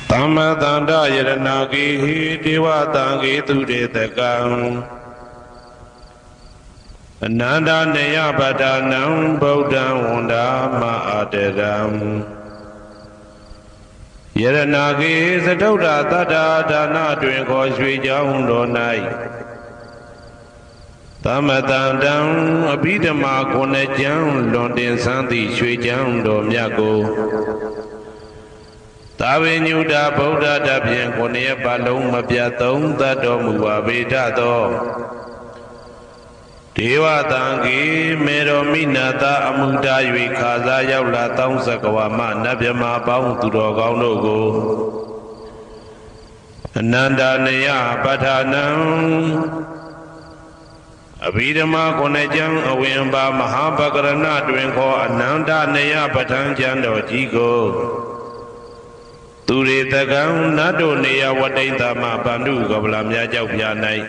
Tamma Tanda Yaranagi Diva Tangi Tudetagam Ananda Neya Badanam Bodha Wanda Maaderam Yaranagi Sadoda Tada Dana Drinko Sri Jaundo Nai Tamma Tandam Abidama Konejam Londin Santi Sri Jaundo Myago Tavinyuda Buddha Dabian Konia Balum Mabiatum Tadom Wabidado Deva Tangi Mero Minata Amuda Yuikaza Yaula Tong Sakawama Nabyama Baum Tudogaunogo Ananda Neya Patanam Abidama Konejam Awimba Mahabakarana Drinko Ananda Neya Patan Jando Jigo Turitagam Nado Nea Wadaita Ma Bandu Gablamya Jaupianai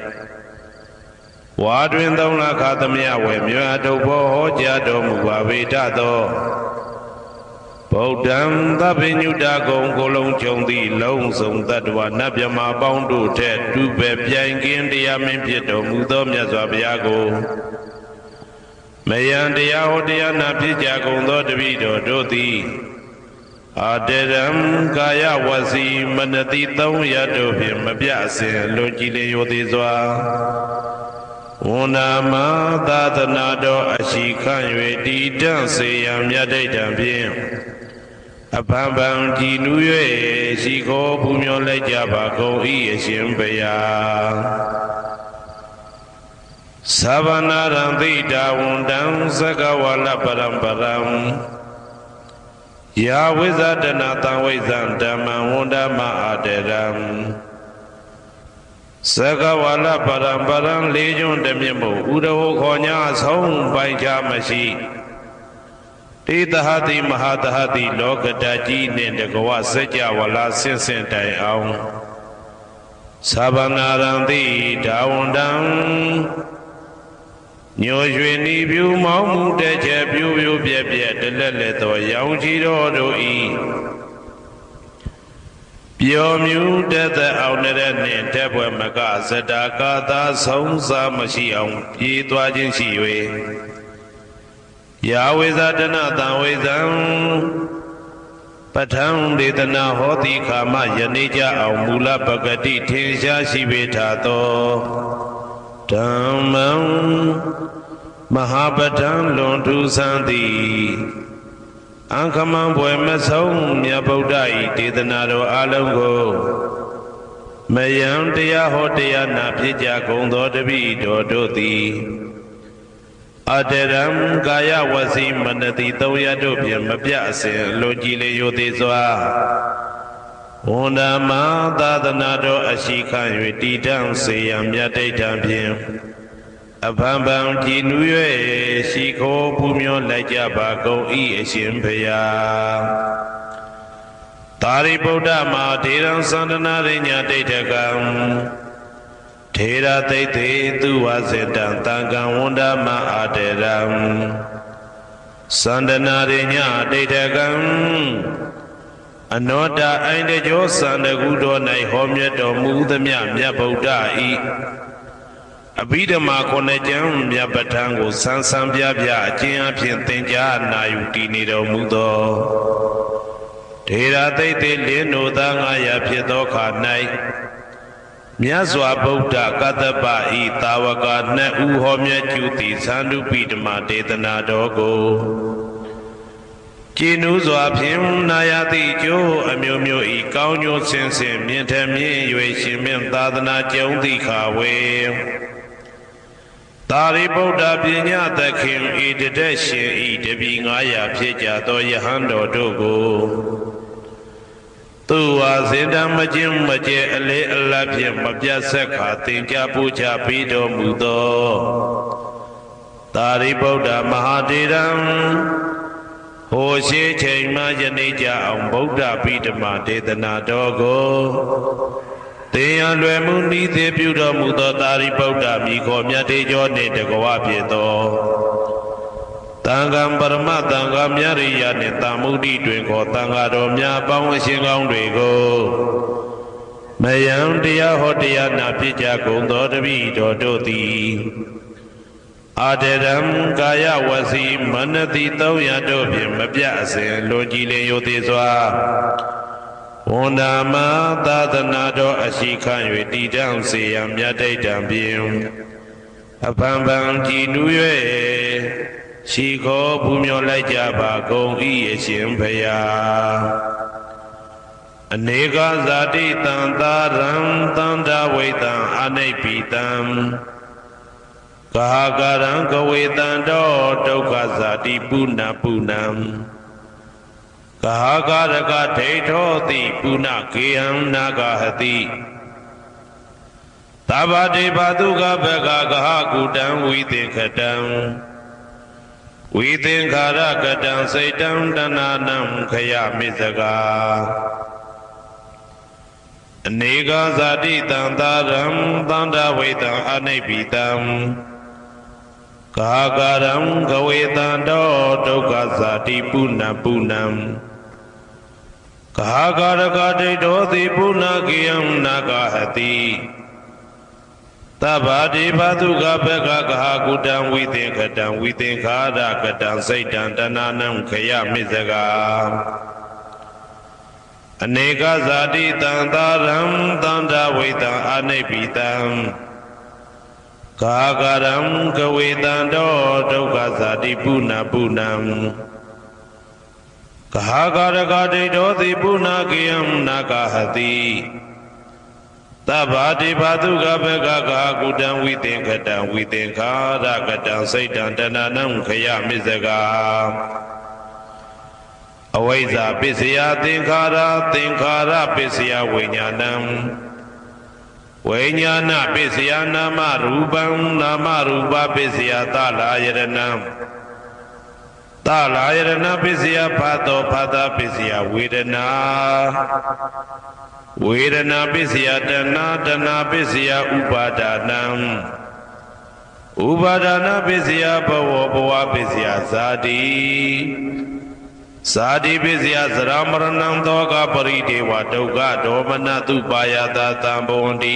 Wadwin Dona Katamia Wemyato Jado Muavitado Bodam Tabinuda Gong Golong Chondi Long Song Tadwa Nabyama Boundu Ted Dube Piangin Diamin Pieto Mudom Yazabiago Mayan Diao Diana Pijago Dodavido Doti Aderam Kaya Wasi Manati Tong Yadovim Mabiasin Logile Yodizwa Unama Tatanado Ashikan Yedi Danse Yam Yadaitan Pim Apambam Jinuye Shiko Pumyo Lejabako Ieshimbeya Savanaranthita Wundam Sakawala Paramparam Ya Wizadana Tawizan Dhamma Wundama Aderam Sakawala Paramparam Legion Demimu Udaho Konya Song Baija Mashi Tidahati Mahatahati Lokadaji Nindagawa Seja Wala Sinsen Tai Aung Sabanaranthi Dawundam Nyo Shweni Byu Mamu Deche Byu Byu Bye Bye Deleleto Yang Chiro Do I Pyo Myu Dete Aunere Nin Tepwe Maka Sedaka Ta Song Sa Mashi Aung Pi Twa Jin Shi Yue Ya Wizadana Ta Wizan Patang Detana Hoti Kama Yanija Aung Mula Bhagati Tinsha Shivetato Dhammam Mahabhatan Lontu Santi Ankamam Bwemesong Nyabodai Titanado Alongo Mayam Tia Hotia Napija Kondo Devi Dodoti Aderam Gaya Wasi Manati Toya Dopiam Mabiasin Logile Yodizwa Undama Tadanado Ashikan Yudidam Sayam Yadaitan Pim Apambam Jinuye Shiko Pumyo Lajabako Ieshimpeya Tari Buddha Ma Tiram Sandanarinya Daitagam Tera Taite Tuwasetan Tangam Undama Aderam Sandanarinya Daitagam Anoda Ainde Josan the Gudo Nai Homyeto Mudamya Myabuddha I Abidama Konejam Myabatango Sansam Byabya Jin Pintinja Nayuti Nido Mudo Tera Taite Lino Dangaya Piedoka Nai Myazwa Buddha Kataba I Tawaka Ne Uhomya Juti Sandu Pidama Detana Dogo Jinu Zwapim Nayati Jo Amyomyo I Kaunyo Sensen Mientamien Yue Shimim Tadana Jondi Kawe Tari Buddha Pinya Takim I Dedeshin I Debi Ngaya Pyeja To Yahando Dogo Tuwa Zindam Majim Maje Ale Alapim Mabya Sekha Tinja Puja Pido Mudo Tari Buddha Mahadiram Hoshe Chaima Janija on Buddha Pitama Detana Dogo Teyan Lwemuni De Buddha Mudo Tari Buddha Miko Myate Jone De Goapieto ံဃံပရမသံဃာမြရိယနှင့်တမုဒ္ဒိတွင်ခေါ်သံဃာတော်များအပေါင်းအရှင်ကောင်းတွေကိုမယံတရားဟောတရားနာဖြစ်ကြကုန်သောတပည့်တော်တို့သည်အာတရံကာယဝစီမနတိ300တို့ဖြင့်မပြတ်အစဉ်လွန်ကြည်လင်ရိုသေစွာဝန်နာမသာသနာတော်အရှိခံ၍တည်တောင်စေရန်မြတ်တိတ်တံဖြင့်အဖန်ဖန်ကြည်နူး၍ရှိခေါ်ပူမျောလိုက်ကြပါကုန်၏အရှင်ဘုရားအနေကဇာတိတံသာရံသန္တာဝိတံအနိဗ္ဗိတံကာကရံကဝေတံတောဒုက္ခဇာတိပုဏ္ဏပုဏ္ဏံကာကရကဒိဋ္ဌောတိပုဏ္ဏကေယံနာဂဟတိသဗ္ဗတေဘတုကဘဂကဟကုတံဝိသင်္ခတံဝိသင်္ခာရကတံစိတ်တံတဏနံခယမိစကာအနေကဇာတိတံသာရံသန္တာဝိတံအနိဗ္ဗိတံကာကရံကဝေတံတောဒုက္ခဇာတိပုဏ္ဏပုဏ္ဏံကာကရကဒိဋ္ဌောတိပုဏ္ဏကေယံနာဂဟတိသဗ္ဗတိဘသုကဘဂကဟကုတံဝိသင်္ခတံဝိသင်္ခာရကတံစိတ်တံတဏနံခယမိစကာအနေကဇာတိတံသာရံသန္တာဝိတံအနိဗ္ဗိတံကာကရံကဝေတံတောဒုက္ခဇာတိပုဏ္ဏပုဏ္ဏံကာကရကဒိဋ္ဌောတိပုဏ္ဏကေယံနာဂဟတိသဗ္ဗတိဘသုကဘဂကကုတံဝိသင်္ခတံဝိသင်္ခာရကတံစိတ်တံတဏနံခယမိစကာအဝိဇ္ဇာပစ္စယသင်္ခါရသင်္ခါရပစ္စယဝိညာဏံဝိညာဏပစ္စယနာမရူပံနာမရူပပစ္စယသလာယရဏံသလာယရဏပစ္စယဖတ်သောဖတ်တာပစ္စယဝေဒနာဝေဒနာပစ္စယတဏတဏပစ္စယဥပါဒနာဥပါဒနာပစ္စယဘဝဘဝပစ္စယဇာတိဇာတိပစ္စယသရမရဏံသောကပရိဒေဝဒုက္ခဒေါမနတုပါယတာသံဘဝန္တိ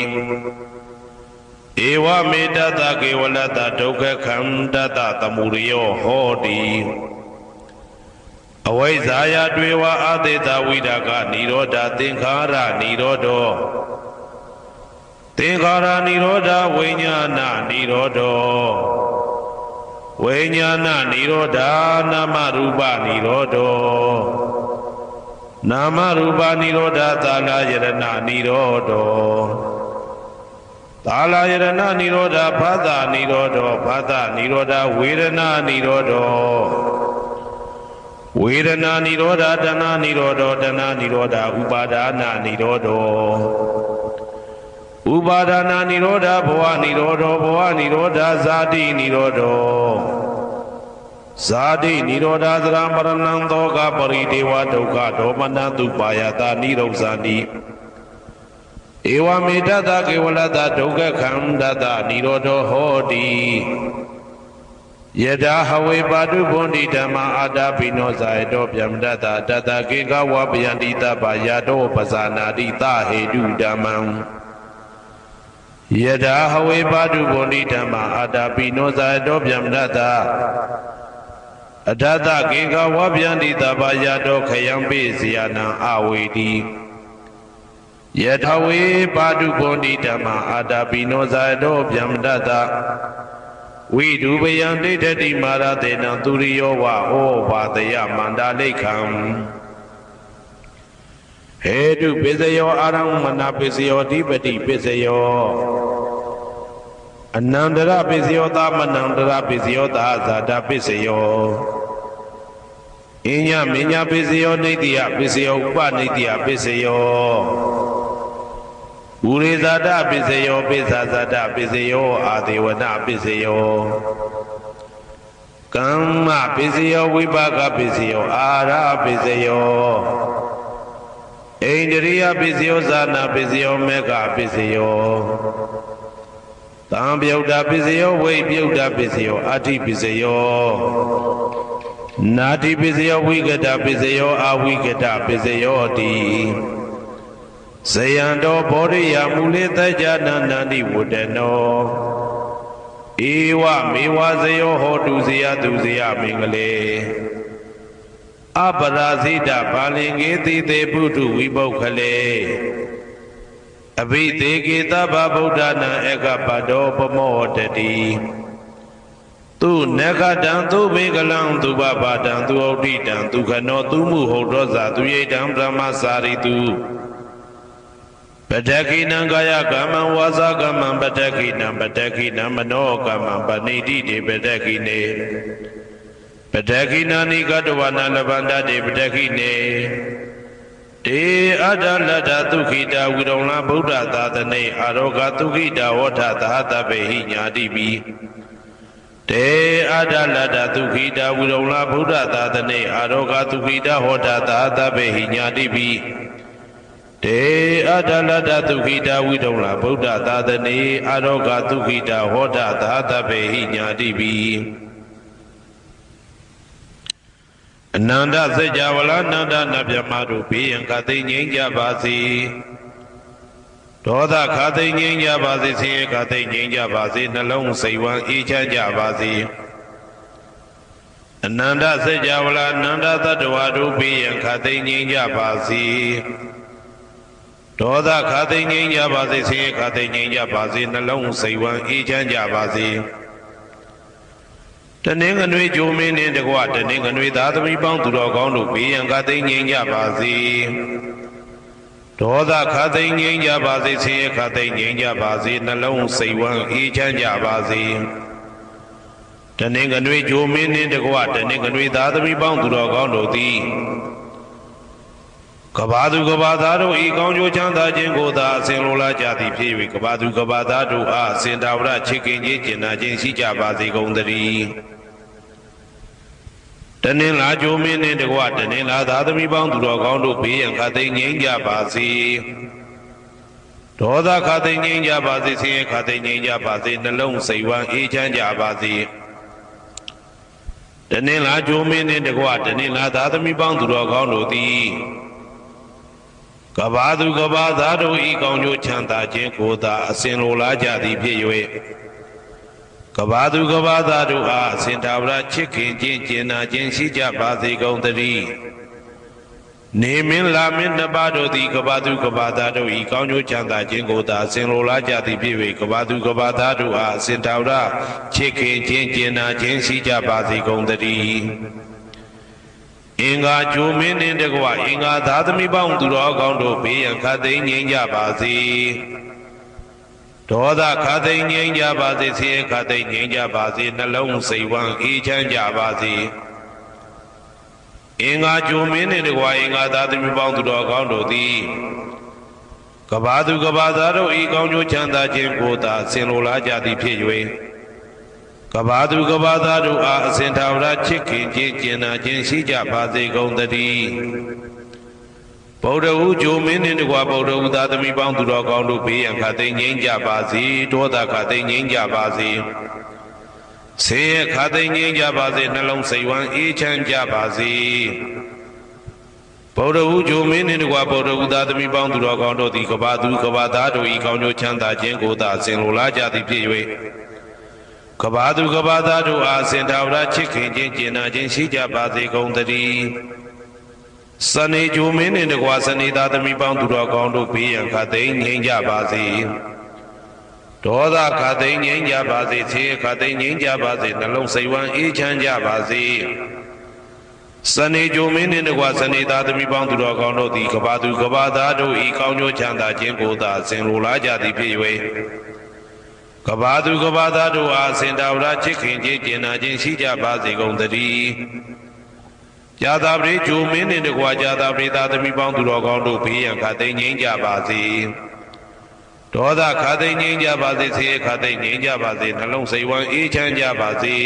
ဧဝမေတ္တကေဝလတ္တဒုက္ခခန္တတသမုရိယောဟောတိအဝိဇ္ဇာယတွေဝအာသေတဝိဒကနိရောဓသင်္ခါရနိရောဓောသင်္ခါရနိရောဓဝိညာဏနိရောဓောဝိညာဏနိရောဓနာမရူပနိရောဓောနာမရူပနိရောဓသာလယရဏနိရောဓောသာလယရဏနိရောဓဖသနိရောဓောဖသနိရောဓဝေဒနာနိရောဓောဝေဒနာနိရောဓတဏနိရောဓောတဏနိရောဓဥပါဒနာနိရောဓောဥပါဒနာနိရောဓဘဝနိရောဓောဘဝနိရောဓဇာတိနိရောဓောဇာတိနိရောဓသရမရဏံသောကပရိဒေဝဒုက္ခဒေါမနတုပါယတာနိရောဇာတိဧဝမေတ္တကေဝလတ္တဒုက္ခခန္တတနိရောဓောဟောတိယထာဟဝေပါတုဘွန်တိဓမ္မာအာတာပိနောဇာယတောဗျမတတတတကေကဝပယန္တိတပယတောပဇာနာတိသဟေတုဓမ္မံယထာဟဝေပါတုဘွန်တိဓမ္မာအာတာပိနောဇာယတောဗျမတတအတတကေကဝပယန္တိတပယတောခယံပိစီယနံအဝေတိယထာဝေပါတုဘွန်တိဓမ္မာအာတာပိနောဇာယတောဗျမတတဝိဒုပယံဒိဋ္ဌတိမာရတေနံသူရိယောဝဩဘာတယမန္တာလိခံဟေတုပစ္စယောအာရမဏပစ္စယောဓိပတိပစ္စယောအနန္တရပစ္စယောသမနန္တရပစ္စယောသာဇာတပစ္စယောအညမညပစ္စယောနိတ္တိယပစ္စယောဥပနိတ္တိယပစ္စယောဥရိဇာတပစ္စယောပိစ္ဆာဇာတပစ္စယောအာဒေဝနပစ္စယောကမ္မပစ္စယောဝိပါကပစ္စယောအာရပစ္စယောဣန္ဒရိယပစ္စယောဇာနာပစ္စယောမေဃပစ္စယောသံပြုတ်တာပစ္စယောဝိပြုတ်တာပစ္စယောအဋ္ဌိပစ္စယော နာတိပိစယောဝိကတပိစယောအဝိကတပိစယောတိဇယံတောဘောရိယမူလေတကြနန္တန္တိဝတ္တနောဧဝမေဝဇယောဟောတုဇယသူဇယမင်္ဂလေအပရာဇိတဘာလင်္ကေတိတေပုထုဝိပုခလေအဘိသေကေတဗ္ဗဗုဒ္ဓနာဧကပတောပမောတတိသူနဂတံသူဘေကလံသူဘဘာတံသူဩဋ္ဌိတံသူခနောသူမှုဟုတ်သောဇာသူယိတံဗြဟ္မစာရိတုပတ္တခိနံကာယကမ္မံဝါစာကမ္မံပတ္တခိနံပတ္တခိနံမနောကမ္မံပဏိတိတေပတ္တခိနေပတ္တခိနာနိကတဝနာလဗန္တတေပတ္တခိနေတေအတ္တလတ္တသုခိတာဝိရုံလဗုဒ္ဓသာသနေအာရောဂသုခိတာဝဋ္ဌသဟတပေဟိညာတိပိတေအတ္တလတ္တသုခိတာဝိရုံလဗုဒ္ဓသာသနေအာရောဂသုခိတာဟောဋ္ဌသဟတပေဟိညာတိပိတေအတ္တလတ္တသုခိတာဝိရုံလဗုဒ္ဓသာသနေအာရောဂသုခိတာဟောဋ္ဌသဟတပေဟိညာတိပိအနန္တစัจ java လာနန္ဒနဗျမတို့ဘေးရန်ခသိငြိမ်းကြပါစေဒေါသခသိငြိမ်းကြပါစေဆင်းရဲခသိငြိမ်းကြပါစေနှလုံးစိတ်ဝမ်းအေးချမ်းကြပါစေအနန္တစัจ java လာနန္ဒသတ္တဝါတို့ဘေးရန်ခသိငြိမ်းကြပါစေဒေါသခသိငြိမ်းကြပါစေဆင်းရဲခသိငြိမ်းကြပါစေနှလုံးစိတ်ဝမ်းအေးချမ်းကြပါစေတနင်္ဂနွေဂျိုမင်းနှင့်တကွတနင်္ဂနွေသားသမီးပေါင်းသူတော်ကောင်းတို့ဘေးရန်ခသိငြိမ်းကြပါစေဒေါသခသိငြိမ်းကြပါစေဆင်းရဲခသိငြိမ်းကြပါစေနှလုံးစိတ်ဝမ်းအေးချမ်းကြပါစေတနင်္ဂနွေဂျိုမင်းနှင့်တကွတနင်္ဂနွေသားသမီးပေါင်းသူတော်ကောင်းတို့သည်ကဘာသူကဘာသားတို့ဤကောင်းကျိုးချမ်းသာခြင်းကိုသာအစဉ်လိုလားကြသည်ဖြစ်၍ကဘာသူကဘာသားတို့အားအစဉ်တာဝရချစ်ခင်ခြင်းကျင်နာခြင်းရှိကြပါစေကုန်သတည်းတနင်္လာဂျိုမင်းနှင့်တကွတနင်္လာသားသမီးပေါင်းသူတော်ကောင်းတို့ဘေးရန်ခသိငြိမ်းကြပါစေဒေါသခသိငြိမ်းကြပါစေဆင်းရဲခသိငြိမ်းကြပါစေနှလုံးစိတ်ဝမ်းအေးချမ်းကြပါစေတနင်္လာဂျိုမင်းနှင့်တကွတနင်္လာသားသမီးပေါင်းသူတော်ကောင်းတို့သည်ကဘာသူကဘာသားတို့ဤကောင်းကျိုးချမ်းသာခြင်းကိုသာအစဉ်လိုလားကြသည်ဖြစ်၍ကဘာသူကဘာသားတို့အားအစဉ်သာဝရချစ်ခင်ခြင်းကျင်နာခြင်းရှိကြပါစေကုန်သတည်းနေမင်းလာမင်းနှစ်ပါးတို့သည်ကဘာသူကဘာသားတို့ဤကောင်းကျိုးချမ်းသာခြင်းကိုသာအစဉ်လိုလားကြသည်ဖြစ်၍ကဘာသူကဘာသားတို့အားအစဉ်သာဝရချစ်ခင်ခြင်းကျင်နာခြင်းရှိကြပါစေကုန်သတည်းအင်္ဂါဂျိုမင်းနှင့်တကွအင်္ဂါသားသမီးပေါင်းသူတော်ကောင်းတို့ဘေးရန်ခသိငြိမ်းကြပါစေဒေါသခသိငြိမ်းကြပါစေဆင်းရဲခသိငြိမ်းကြပါစေနှလုံးစိတ်ဝမ်းအေးချမ်းကြပါစေအင်္ဂါဂျိုမင်းနှင့်တကွအင်္ဂါသားသမီးပေါင်းသူတော်ကောင်းတို့သည်ကဘာသူကဘာသားတို့ဤကောင်းကျိုးချမ်းသာခြင်းကိုသာဆင်လိုလားကြသည်ဖြစ်၍ကဘာသူကဘာသားတို့အားအစဉ်သာဝရချစ်ခင်ခြင်းကျင်နာခြင်းရှိကြပါစေကုန်သတည်းဗုဒ္ဓဟူဂျိုမင်းနှင့်တကွဗုဒ္ဓဟူသားသမီးပေါင်းသူတော်ကောင်းတို့ဘေးရန်ခသိငြိမ်းကြပါစေဒေါသခသိငြိမ်းကြပါစေဆင်းရဲခသိငြိမ်းကြပါစေနှလုံးစိတ်ဝမ်းအေးချမ်းကြပါစေဗုဒ္ဓဟူဂျိုမင်းနှင့်တကွဗုဒ္ဓဟူသားသမီးပေါင်းသူတော်ကောင်းတို့သည်ကဘာသူကဘာသားတို့ဤကောင်းကျိုးချမ်းသာခြင်းကိုသာဆင်လိုလားကြသည်ဖြစ်၍ကဘာသူကဘာသားတို့အားစင်သာဝရချစ်ခင်ခြင်းကျင်နာခြင်းရှိကြပါစေကုန်သတည်းစနေဂျိုမင်းနှင့်တကွစနေသားသမီးပေါင်းသူတော်ကောင်းတို့ဘေးရန်ခသိငြိမ်းကြပါစေဒေါသခသိငြိမ်းကြပါစေဆင်းရဲခသိငြိမ်းကြပါစေနှလုံးစိတ်ဝမ်းအေးချမ်းကြပါစေစနေဂျိုမင်းနှင့်တကွစနေသားသမီးပေါင်းသူတော်ကောင်းတို့သည်ကဘာသူကဘာသားတို့ဤကောင်းကျိုးချမ်းသာခြင်းကိုသာဆင်လိုလားကြသည်ဖြစ်၍ကဘာသူကဘာသားတို့အားစင်တာဝရချစ်ခင်ခြင်းကျင်နာခြင်းရှိကြပါစေကုန်သတည်းဂျာတာပရိဂျိုမင်းနှင့်တကွာဂျာတာပရိသားသမီးပေါင်းသူတော်ကောင်းတို့ဘေးရန်ခသိငြိမ်းကြပါစေဒေါသခသိငြိမ်းကြပါစေဆင်းရဲခသိငြိမ်းကြပါစေနှလုံးစိတ်ဝမ်းအေးချမ်းကြပါစေ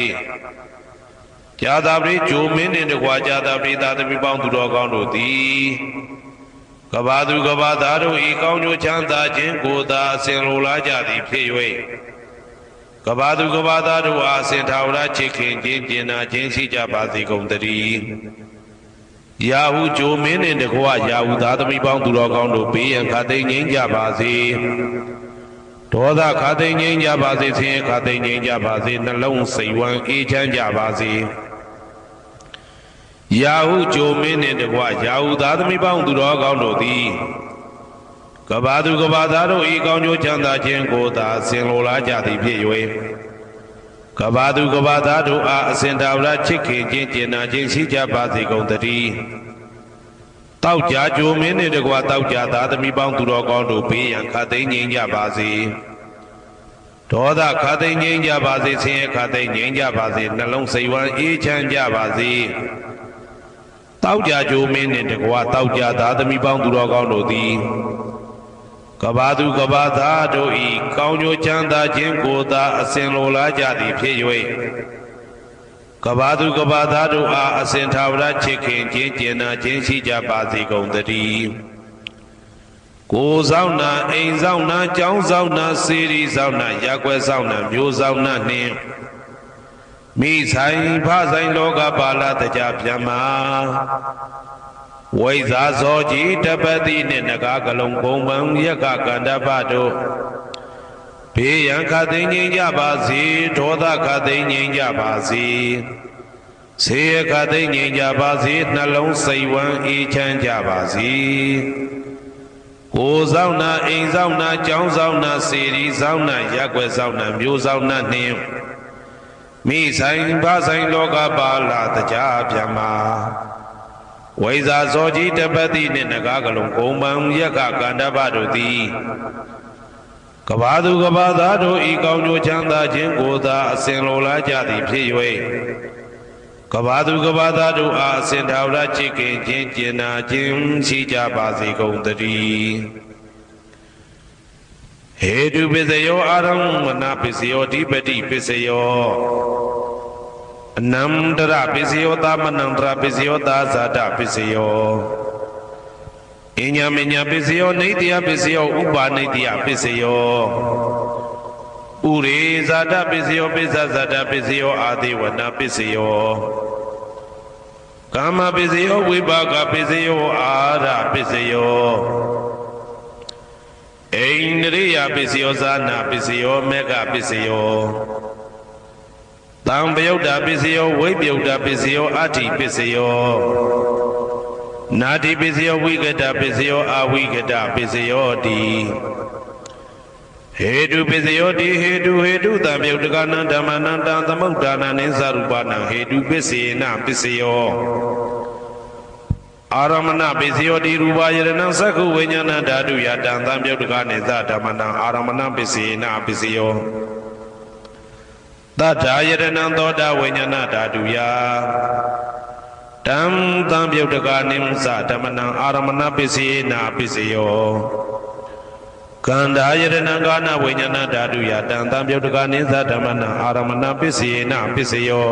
ဂျာတာပရိဂျိုမင်းနှင့်တကွာဂျာတာပရိသားသမီးပေါင်းသူတော်ကောင်းတို့သည်ကဘာသူကဘာသားတို့ဤကောင်းကျိုးချမ်းသာခြင်းကိုသာအစဉ်လိုလားကြသည်ဖြစ်၍က ဘာသူကဘာသားတို့အားစင်ထာဝရချစ်ခင်ခြင်းကျင်နာခြင်းရှိကြပါစေကုန်သတည်းရာဟုဂျိုမင်းနှင့်တကွရာဟုသားသမီးပေါင်းသူတော်ကောင်းတို့ဘေးရန်ခါသိမ်းငြိမ်းကြပါစေဒေါသခါသိမ်းငြိမ်းကြပါစေဆင်းရဲခါသိမ်းငြိမ်းကြပါစေနှလုံးစိတ်ဝမ်းအေးချမ်းကြပါစေရာဟုဂျိုမင်းနှင့်တကွရာဟုသားသမီးပေါင်းသူတော်ကောင်းတို့သည်ကဘာသူကဘာသားတို့ဤကောင်းကျိုးချမ်းသာခြင်းကိုသာဆင်လိုလားကြသည်ဖြစ်၍ကဘာသူကဘာသားတို့အားအစဉ်တာဝရချစ်ခင်ခြင်းကျင်နာခြင်းရှိကြပါစေကုန်သတည်းတောက်ကြကြိုမင်းနှင့်တကွတောက်ကြသားသမီးပေါင်းသူတော်ကောင်းတို့ဘေးရန်ခါသိမ်းငြိမ်းကြပါစေဒေါသခါသိမ်းငြိမ်းကြပါစေဆင်းရဲခါသိမ်းငြိမ်းကြပါစေနှလုံးစိတ်ဝမ်းအေးချမ်းကြပါစေတောက်ကြကြိုမင်းနှင့်တကွတောက်ကြသားသမီးပေါင်းသူတော်ကောင်းတို့သည်ကဘာသူကဘာသားတို့ဤကောင်းကျိုးချမ်းသာခြင်းကိုသာအစဉ်လိုလားကြသည်ဖြစ်၍ကဘာသူကဘာသားတို့အားအစဉ်ထာဝရချစ်ခင်ခြင်းကျင်နာခြင်းရှိကြပါစေကုန်သတည်းကိုယ်ဆောင်နာအိမ်ဆောင်နာကျောင်းဆောင်နာစေရီဆောင်နာရက်ွယ်ဆောင်နာမျိုးဆောင်နာနှင့်မိဆိုင်ဖဆိုင်လောကပါဠတကြပြမဝိဇာဇောကြီးတပတိနှင့်နဂါကလုံးဘုံပံယက္ခကန္တပတို့ဘေးရန်ခသိငြိမ်းကြပါစေဒေါသခသိငြိမ်းကြပါစေဆေးခသိငြိမ်းကြပါစေနှလုံးစိတ်ဝမ်းအေးချမ်းကြပါစေကိုယ်ဆောင်နာအိမ်ဆောင်နာကျောင်းဆောင်နာစေရီဆောင်နာရက်ွယ်ဆောင်နာမျိုးဆောင်နာနှင့်မိဆိုင်ဖဆိုင်လောကပါဠတကြပြမဝိဇာဇောကြီးတပတိနှင့်နဂါကလုံးဂုံပံယက္ခကန္တပတို့သည်ကဘာသူကဘာသားတို့ဤကောင်းကျိုးချမ်းသာခြင်းကိုသာအစဉ်လိုလားကြသည်ဖြစ်၍ကဘာသူကဘာသားတို့အားအစဉ်ထာဝရချစ်ခင်ခြင်းကျင်နာခြင်းရှိကြပါစေကုန်သတည်းဟေတုပစ္စယောအာရမဏပစ္စယောဓိပတိပစ္စယောအနန္တရပစ္စယောသမနန္တရပစ္စယောသာဇာတပစ္စယောအညမညပစ္စယောနေတယပစ္စယောဥပါနေတယပစ္စယောဥရေဇာတပစ္စယောပိစ္ဆဇာတပစ္စယောအာတိဝနာပစ္စယောကာမပစ္စယောဝိပါကပစ္စယောအာရပစ္စယောအိန္ဒြိယပစ္စယောဇာနာပစ္စယောမေဃပစ္စယောတံပယုတ်တာပစ္စယောဝိပယုတ်တာပစ္စယောအဋ္ဌိပစ္စယောနာတိပစ္စယောဝိကတပစ္စယောအဝိကတပစ္စယောတိဟေတုပစ္စယောတိဟေတုတံပယုတ်တကနံဓမ္မနံတံသမုဒ္ဒါနံနိသရူပနံဟေတုပစ္စေနပစ္စယောအာရမဏပစ္စယောတိရူပယရဏံသက္ခုဝိညာဏဓာတုယတံသံပယုတ်တကနိသဓမ္မနံအာရမဏပစ္စေနပစ္စယောသတ္ထာယရဏံသောတာဝိညာဏဓာတုယတံသံပယုတ်တကနိသဓမ္မနံအာရမဏပစ္စေနပစ္စယောကန္ဓာယရဏံကာနဝိညာဏဓာတုယတံသံပယုတ်တကနိသဓမ္မနံအာရမဏပစ္စေနပစ္စယော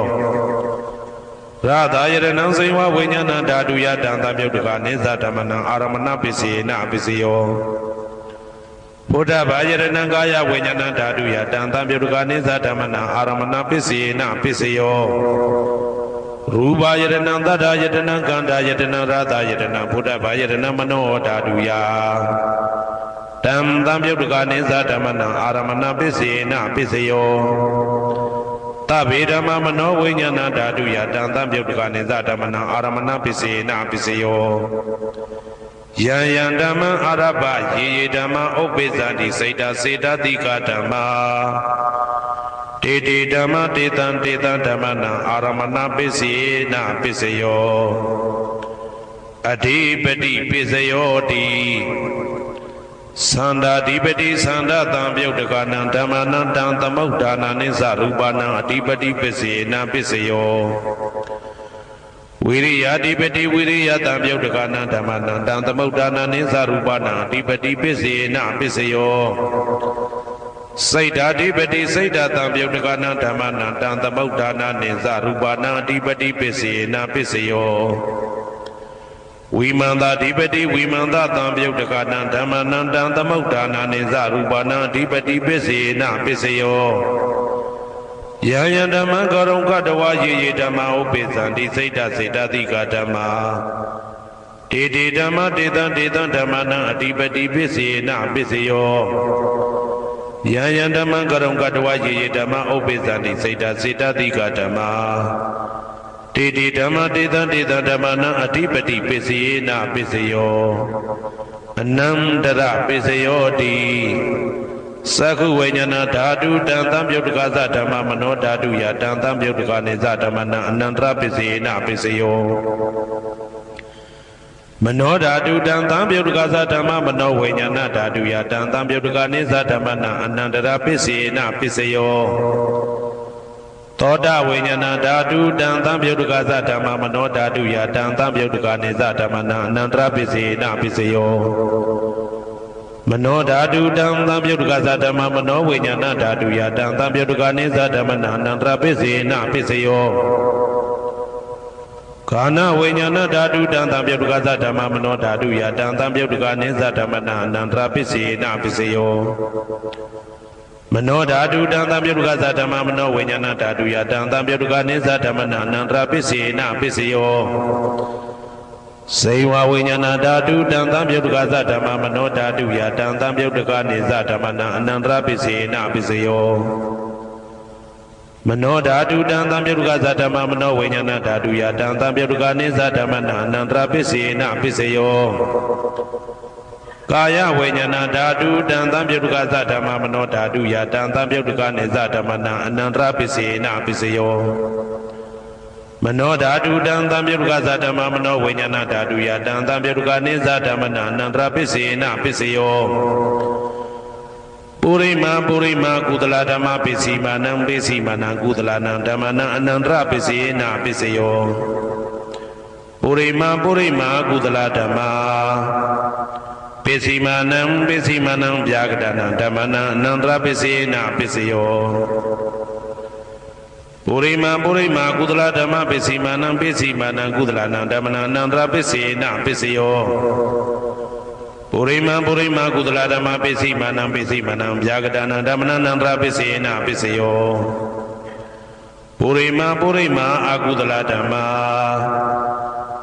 ရသာယရဏံစေဝဝိညာဏဓာတုယတံသံပယုတ်တကနိသဓမ္မနံအာရမဏပစ္စေနပစ္စယောဘုဒ္ဓဘာယရဏံကာယဝိညာဏဓာတုယတံသံပယုတ်တကနိသဓမ္မနံအာရမဏပစ္စေနပစ္စယောရူပယရဏံသတ္တယတနံကန္ဓာယတနံရသာယတနံဘုဒ္ဓဘာယရဏံမနောဓာတုယတံသံပယုတ်တကနိသဓမ္မနံအာရမဏပစ္စေနပစ္စယောသဗ္ဗေဓမ္မမနောဝိညာဏဓာတုယတံသံပယုတ်တကနိသဓမ္မနံအာရမဏပစ္စေနပစ္စယောယံယံဓမ္မအာရပယေယေဓမ္မဥပ္ပိသတိစိတ်တစေတတိကဓမ္မတေတေဓမ္မတေတံဓမ္မနံအာရမဏပစ္စေနပစ္စယောအဓိပတိပစ္စယောတိသန္တာဓိပတိသန္တာတံပယုတ်တကနံဓမ္မနံတံသမုဒ္ဒါနာနိသရူပနံအဓိပတိပစ္စေနပစ္စယောဝိရိယဓိပတိဝိရိယတံပယုတ်တကနံဓမ္မနံတံသမုဒ္ဒါနာနိသရူပနံအဓိပတိပစ္စေနပစ္စယောစိတ်ဓာဓိပတိစိတ်ဓာတံပယုတ်တကနံဓမ္မနံတံသမုဒ္ဒါနာနိသရူပနံအဓိပတိပစ္စေနပစ္စယောဝိမန္တာဓိပတိဝိမန္တာတံပယုတ်တကနံဓမ္မနံတံသမုဒ္ဒါနာနိသရူပနံအဓိပတိပစ္စေနပစ္စယော ယံယံဓမ္မံကရုံကတဝရေရေဓမ္မဥပိသံတိစိတ်တစေတတိကဓမ္မာတေတေဓမ္မတေတံတေတံဓမ္မနံအတိပတိပစ္စေနပစ္စယောယံယံဓမ္မံကရုံကတဝရေရေဓမ္မဥပိသံတိစိတ်တစေတတိကဓမ္မာတေတေဓမ္မတေတံတေတံဓမ္မနံအတိပတိပစ္စေနပစ္စယောအနန္တရပစ္စယောတိသက္ခုဝိညာဏဓာတုတံသံပြုတ်တကသဓမ္မမနောဓာတုယတံသံပြုတ်တကနေသဓမ္မနံအနန္တရပစ္စေနပစ္စယောမနောဓာတုတံသံပြုတ်တကသဓမ္မမနောဝိညာဏဓာတုယတံသံပြုတ်တကနေသဓမ္မနံအနန္တရပစ္စေနပစ္စယောသောတဝိညာဏဓာတုတံသံပြုတ်တကသဓမ္မမနောဓာတုယတံသံပြုတ်တကနေသဓမ္မနံအနန္တရပစ္စေနပစ္စယောမနောဓာတုတံသံပြုတ်တကသဓမ္မမနောဝိညာဏဓာတုယတံသံပြုတ်တကနေသဓမ္မနံအနန္တရပစ္စေနပစ္စယောကာနဝိညာဏဓာတုတံသံပြုတ်တကသဓမ္မမနောဓာတုယတံသံပြုတ်တကနေသဓမ္မနံအနန္တရပစ္စေနပစ္စယောမနောဓာတုတံသံပြုတ်တကသဓမ္မမနောဝိညာဏဓာတုယတံသံပြုတ်တကနေသဓမ္မနံအနန္တရပစ္စေနပစ္စယောစေဝဝိညာဏဓာတုတံသံပြုတ်တကသဓမ္မမနောဓာတုယတံသံပြုတ်တကနေသဓမ္မနံအနန္တရပစ္စေနပစ္စယောမနောဓာတုတံသံပြုတ်တကသဓမ္မမနောဝိညာဏဓာတုယတံသံပြုတ်တကနေသဓမ္မနံအနန္တရပစ္စေနပစ္စယောကာယဝိညာဏဓာတုတံသံပြုတ်တကသဓမ္မမနောဓာတုယတံသံပြုတ်တကနေသဓမ္မနံအနန္တရပစ္စေနပစ္စယောမနောဓာတုတံသံပြုတ်တကသဓမ္မမနောဝိညာဏဓာတုယတံသံပြုတ်တကနေသဓမ္မနံအနန္တရပစ္စေနပစ္စယောပုရိမာပုရိမာကုသလဓမ္မပစ္စည်းမာနံပစ္စည်းမာနံကုသလနံဓမ္မနံအနန္တရပစ္စေနပစ္စယောပုရိမာပုရိမာကုသလဓမ္မပစ္စည်းမာနံပစ္စည်းမာနံဗျာကတနံဓမ္မနံအနန္တရပစ္စေနပစ္စယောပုရိမာပုရိမာကုသလဓမ္မပစ္စည်းမာနံပစ္စည်းမာနံကုသလနံဓမ္မနံအနန္တရပစ္စေနပစ္စယောပုရိမာပုရိမာကုသလဓမ္မပစ္စည်းမာနံပစ္စည်းမာနံဗျာကတနံဓမ္မနံအနန္တရပစ္စေနပစ္စယောပုရိမာပုရိမာအကုသလဓမ္မ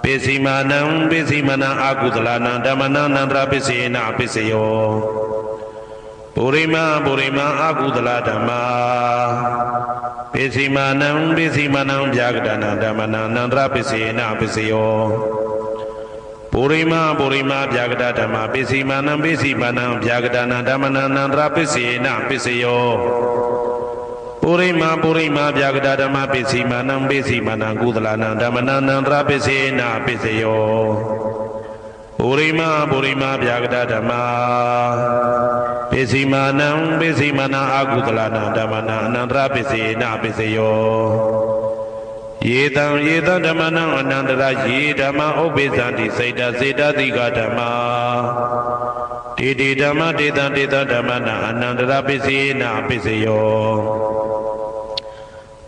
ပစ္စည်းမာနံပစ္စည်းမာနံအကုသလနံဓမ္မနံအနန္တရပစ္စေနပစ္စယောပုရိမာပုရိမာအကုသလဓမ္မပစ္စည်းမာနံပစ္စည်းမာနံဗျာကတနံဓမ္မနံအနန္တရပစ္စေနပစ္စယောပုရိမာပုရိမာဗျာကတဓမ္မပစ္စည်းမာနံပစ္စည်းမာနံဗျာကတနံဓမ္မနံအနန္တရပစ္စေနပစ္စယောပုရိမာပုရိမာဗျာကတဓမ္မပစ္စည်းမာနံပစ္စည်းမာနံကုသလနံဓမ္မနံအနန္တရပစ္စေနပစ္စယောပုရိမာပုရိမာဗျာကတဓမ္မပစ္စည်းမာနံပစ္စည်းမာနံအကုသလနံဓမ္မနံအနန္တရပစ္စေနပစ္စယောယေတံယေတံဓမ္မနံအနန္တရယေဓမ္မဥပိသံတိစိတ်တစေတတိကဓမ္မာတေတေဓမ္မတေတံတေတံဓမ္မနံအနန္တရပစ္စေနပစ္စယော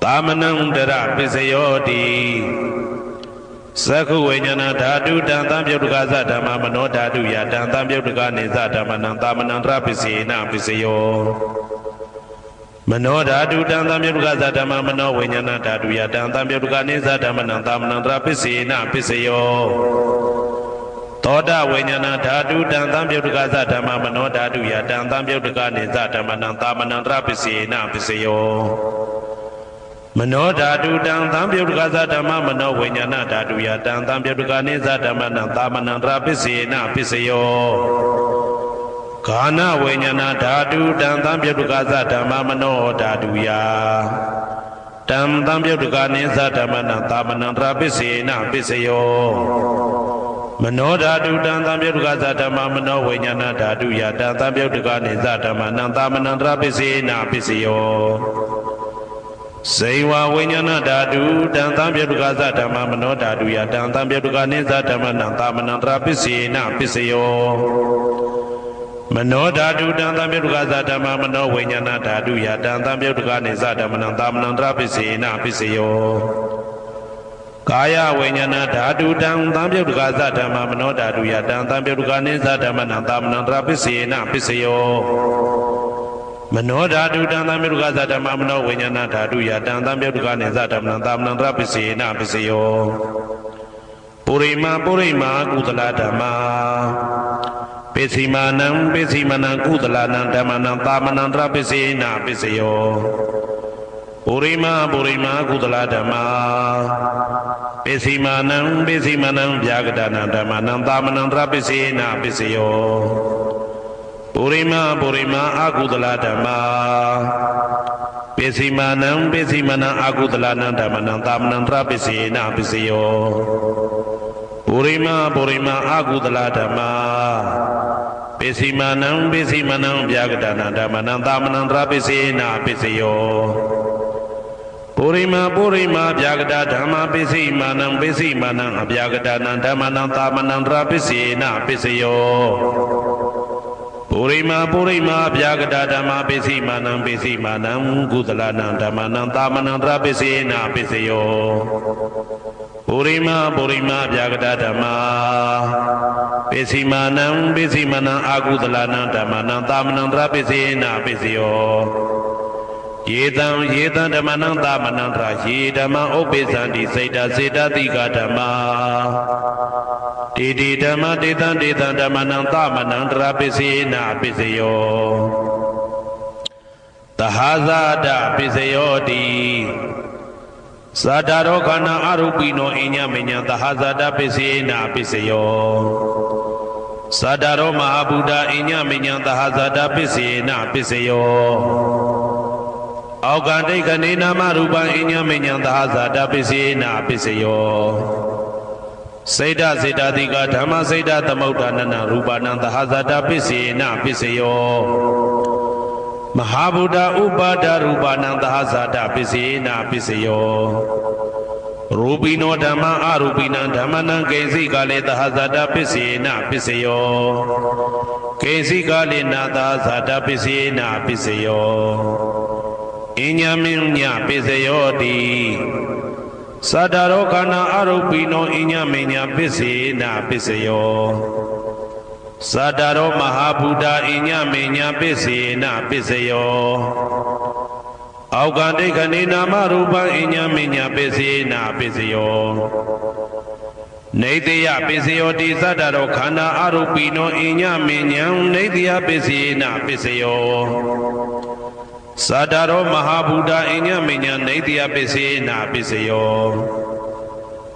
သာမနံတရပစ္စယောတိသက္ခုဝိညာဏဓာတုတံသံပြုတ်တကသဓမ္မမနောဓာတုယတံသံပြုတ်တကနေသဓမ္မနံသာမနံတရပစ္စေနပစ္စယောမနောဓာတုတံသံပြုတ်တကသဓမ္မမနောဝိညာဏဓာတုယတံသံပြုတ်တကနေသဓမ္မနံသာမနံတရပစ္စေနပစ္စယောသောတဝိညာဏဓာတုတံသံပြုတ်တကသဓမ္မမနောဓာတုယတံသံပြုတ်တကနေသဓမ္မနံသာမနံတရပစ္စေနပစ္စယောမနောဓာတုတံသံပြုတ်တကသဓမ္မမနောဝိညာဏဓာတုယတံသံပြုတ်တကနေသဓမ္မနံသာမနံတရပစ္စေနပစ္စယောကာနဝိညာဏဓာတုတံသံပြုတ်တကသဓမ္မမနောဓာတုယတံသံပြုတ်တကနေသဓမ္မနံသာမနံတရပစ္စေနပစ္စယောမနောဓာတုတံသံပြုတ်တကသဓမ္မမနောဝိညာဏဓာတုယတံသံပြုတ်တကနေသဓမ္မနံသာမနံတရပစ္စေနပစ္စယောစေဝဝိညာဏဓာတုတံသံပြုတ်တကသဓမ္မမနောဓာတုယတံသံပြုတ်တကနေသဓမ္မနံသာမနံတရပစ္စေနပစ္စယောမနောဓာတုတံသံပြုတ်တကသဓမ္မမနောဝိညာဏဓာတုယတံသံပြုတ်တကနေသဓမ္မနံသာမနံတရပစ္စေနပစ္စယောကာယဝိညာဏဓာတုတံသံပြုတ်တကသဓမ္မမနောဓာတုယတံသံပြုတ်တကနေသဓမ္မနံသာမနံတရပစ္စေနပစ္စယော မနောဓာတုတံသံမြုဒ္ဒကသဓမ္မမနောဝိညာဏဓာတုယတံသံမြုဒ္ဒကနေသဓမ္မံသာမဏံတရပစ္စေနပစ္စယောပုရိမာကုသလဓမ္မာပစ္စည်းမာနံကုသလနံဓမ္မနံသာမဏံတရပစ္စေနပစ္စယောပုရိမာကုသလဓမ္မာပစ္စည်းမာနံဗျာဂဒနံဓမ္မနံသာမဏံတရပစ္စေနပစ္စယောပုရိမာအကုသလဓမ္မာပစ္စည်းမာနံအကုသလနံဓမ္မနံသာမဏံတရပစ္စေနပစ္စယောပုရိမာအကုသလဓမ္မာပစ္စည်းမာနံဗျာဂဒနံဓမ္မနံသာမဏံတရပစ္စေနပစ္စယောပုရိမာဗျာဂဒဓမ္မာပစ္စည်းမာနံအဗျာဂဒနံဓမ္မနံသာမဏံတရပစ္စေနပစ္စယောပုရိမာဗျာဂဒဓမ္မာပစ္စည်းမာနံကုသလနံဓမ္မနံသာမဏံတရပစ္စေနပစ္စယောပုရိမာဗျာဂဒဓမ္မာပစ္စည်းမာနံအကုသလနံဓမ္မနံသာမဏံတရပစ္စေနပစ္စယောယေတံဓမ္မနံသာမဏံတရယေဓမ္မဥပ္ပိသန္တိစေတတိကဓမ္မာတေဓမ္မတေတံဓမ္မနံသာမဏံတရပစ္စေနပစ္စယောသဟာဇာတပစ္စယောတိသာတာရောခန္ဓာအရူပိနောအညမညံသဟာဇာတပစ္စေနပစ္စယောသာတာရောမဟာဗုဒ္ဓအညမညံသဟာဇာတပစ္စေနပစ္စယောအောကန္တိကနေနာမရူပံအညမညံသဟာဇာတပစ္စေနပစ္စယောစေတတိကဓမ္မစေတသမုဋ္ဌာနနရူပနံသဟာဇာတပစ္စေနပစ္စယောမဟာဗုဒ္ဓဥပါဒရူပနံသဟာဇာတပစ္စေနပစ္စယောရူပိနောဓမ္မအရူပိနံဓမ္မနံကိဉ္စိကလေသဟာဇာတပစ္စေနပစ္စယောကိဉ္စိကလေနာသဟာဇာတပစ္စေနပစ္စယောအညမညပစ္စယောတိသာတာရောခန္ဓာအရူပိနောအညမညပစ္စေနပစ္စယောသာတာရောမဟာဗုဒ္ဓအညမညပစ္စေနပစ္စယောအောကန္တိကနေနာမရူပံအညမညပစ္စေနပစ္စယောနေတယပစ္စယောတိသာတာရောခန္ဓာအရူပိနောအညမညနေတယပစ္စေနပစ္စယောသာတာရောမဟာဗုဒ္ဓအညမညနေတယပစ္စေနပစ္စယော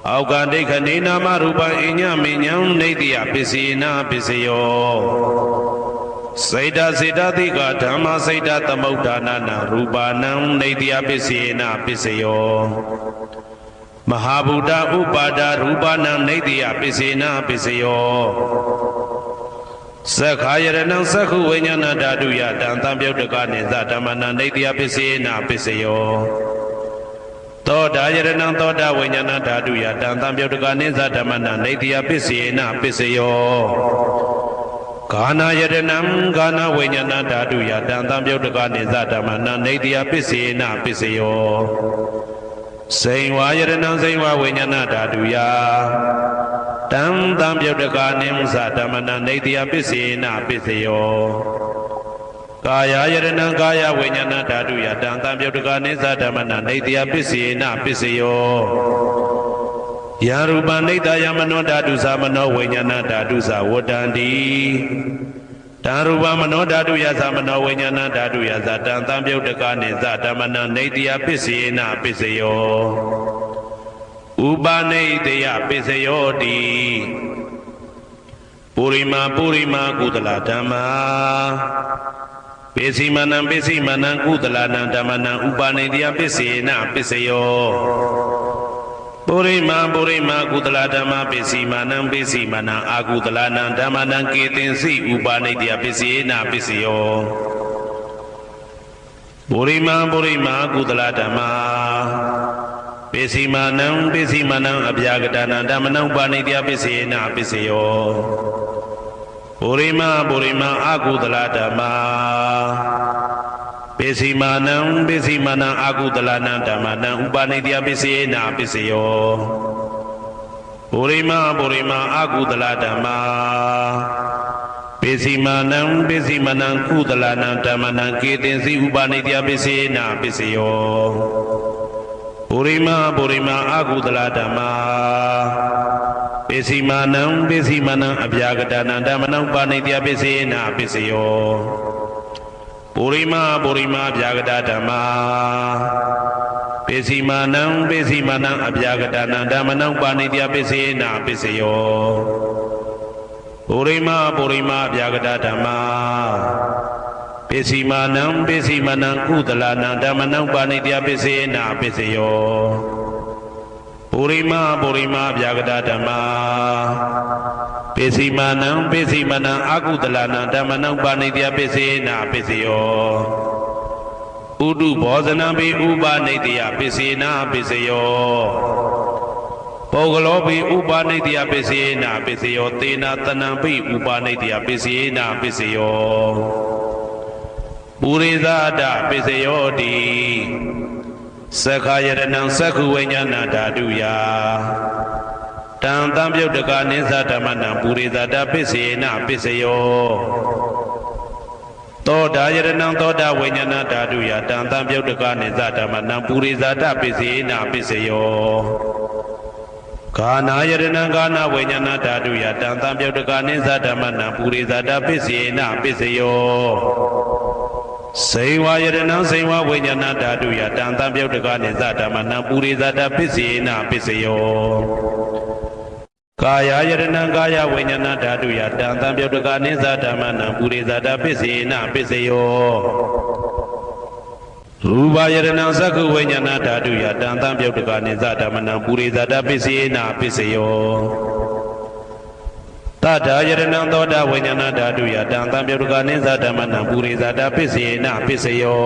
အောကန္တိကနေနာမရူပံအညမညနေတယပစ္စေနပစ္စယောစေတတိကဓမ္မစေတသမုဋ္ဌာနနရူပနံနေတယပစ္စေနပစ္စယောမဟာဗုဒ္ဓဥပါဒရူပနံနေတယပစ္စေနပစ္စယောသက္ခာယရဏံသက္ခုဝိညာဏဓာတုယတံသံပြုတ်တကနေသဓမ္မနံနေတယပစ္စေနပစ္စယောသောတာယရဏံသောတာဝိညာဏဓာတုယတံသံပြုတ်တကနေသဓမ္မနံနေတယပစ္စေနပစ္စယောဂာနာယရဏံဂာနာဝိညာဏဓာတုယတံသံပြုတ်တကနေသဓမ္မနံနေတယပစ္စေနပစ္စယောစိန်ဝါယရဏံစိန်ဝါဝိညာဏဓာတုယတံသံပြုတ်တကနေသဓမ္မနံနေတယပစ္စေနပစ္စယောကာယယရဏံကာယဝိညာဏဓာတုယတံသံပြုတ်တကနေသဓမ္မနံနေတယပစ္စေနပစ္စယောယရူပနိတယမနောဓာတုသမနောဝိညာဏဓာတုသဝတ္တန္တိတံရူပမနောဓာတုယသမနောဝိညာဏဓာတုယသတံသံပြုတ်တကနေသဓမ္မနံနေတယပစ္စေနပစ္စယောဥပနိတယပစ္စယောတိပုရိမာကုသလဓမ္မာပစ္စည်းမနံကုသလနံဓမ္မနံဥပနိတယပစ္စေနပစ္စယောပုရိမာကုသလဓမ္မာပစ္စည်းမနံအာကုသလနံဓမ္မနံကေတင်စီဥပနိတယပစ္စေနပစ္စယောပုရိမာကုသလဓမ္မာပစ္စည်းမနံအဗျာဂဒနံဓမ္မနံဥပနိတယပစ္စေနပစ္စယောပုရိမာအာကုသလဓမ္မာပစ္စည်းမနံအာကုသလနံဓမ္မနံဥပနိတယပစ္စေနပစ္စယောပုရိမာအာကုသလဓမ္မာပ ပိစီမာနံပိစီမနံကုသလနံဓမ္မနံကေတင်စီဥပနိတ္တပိစေနာပိစယောပုရိမာအကုသလဓမ္မာပိစီမာနံပိစီမနံအဗျာကတနံဓမ္မနံဥပနိတ္တပိစေနာပိစယောပုရိမာအဗျာကတဓမ္မာပိစီမာနံအဗျာကတနံဓမ္မနံဥပနိတ္တပိစေနာပိစယောပုရိမာဗျာကတဓမ္မာပိစီမာနံကုသလနံဓမ္မနံပါဏိတယပိစေနာပိစယောပုရိမာဗျာကတဓမ္မာပိစီမာနံအကုသလနံဓမ္မနံပါဏိတယပိစေနာပိစယောဥဒုဘောဇနံပိဥပနိတယပိစေနာပိစယောပုဂ္ဂလောပိဥပနိတ္တယပိစေနာပိစယောသေနာတနံပိဥပနိတ္တယပိစေနာပိစယောပုရိသဒပိစယောတိသက္ခာယရဏံသက္ခုဝိညာဏဓာတုယတံတံပြုတ်တကနိသဓမ္မနံပုရိသဒပိစေနာပိစယောသောတာယရဏံသောတာဝိညာဏဓာတုယတံတံပြုတ်တကနိသဓမ္မနံပုရိသဒပိစေနာပိစယောကာနာယရဏံကာနာဝိညာဏဓာတုယတံတံပြုတ်တကနိသဓမ္မနံပုရိသဒပိစေနာပိစယောစေဝယရဏံစေဝဝိညာဏဓာတုယတံတံပြုတ်တကနိသဓမ္မနံပုရိသဒပိစေနာပိစယောကာယယရဏံကာယဝိညာဏဓာတုယတံတံပြုတ်တကနိသဓမ္မနံပုရိသဒပိစေနာပိစယောရူပယရဏံသက္ခုဝိညာဏဓာတုယတံတံပြုတ်တကနိသဓမ္မနံပုရိသဒပိစေနာပိစယောတတယရဏံသောတာဝိညာဏဓာတုယတံတံပြုတ်တကနိသဓမ္မနံပုရိသဒပိစေနာပိစယော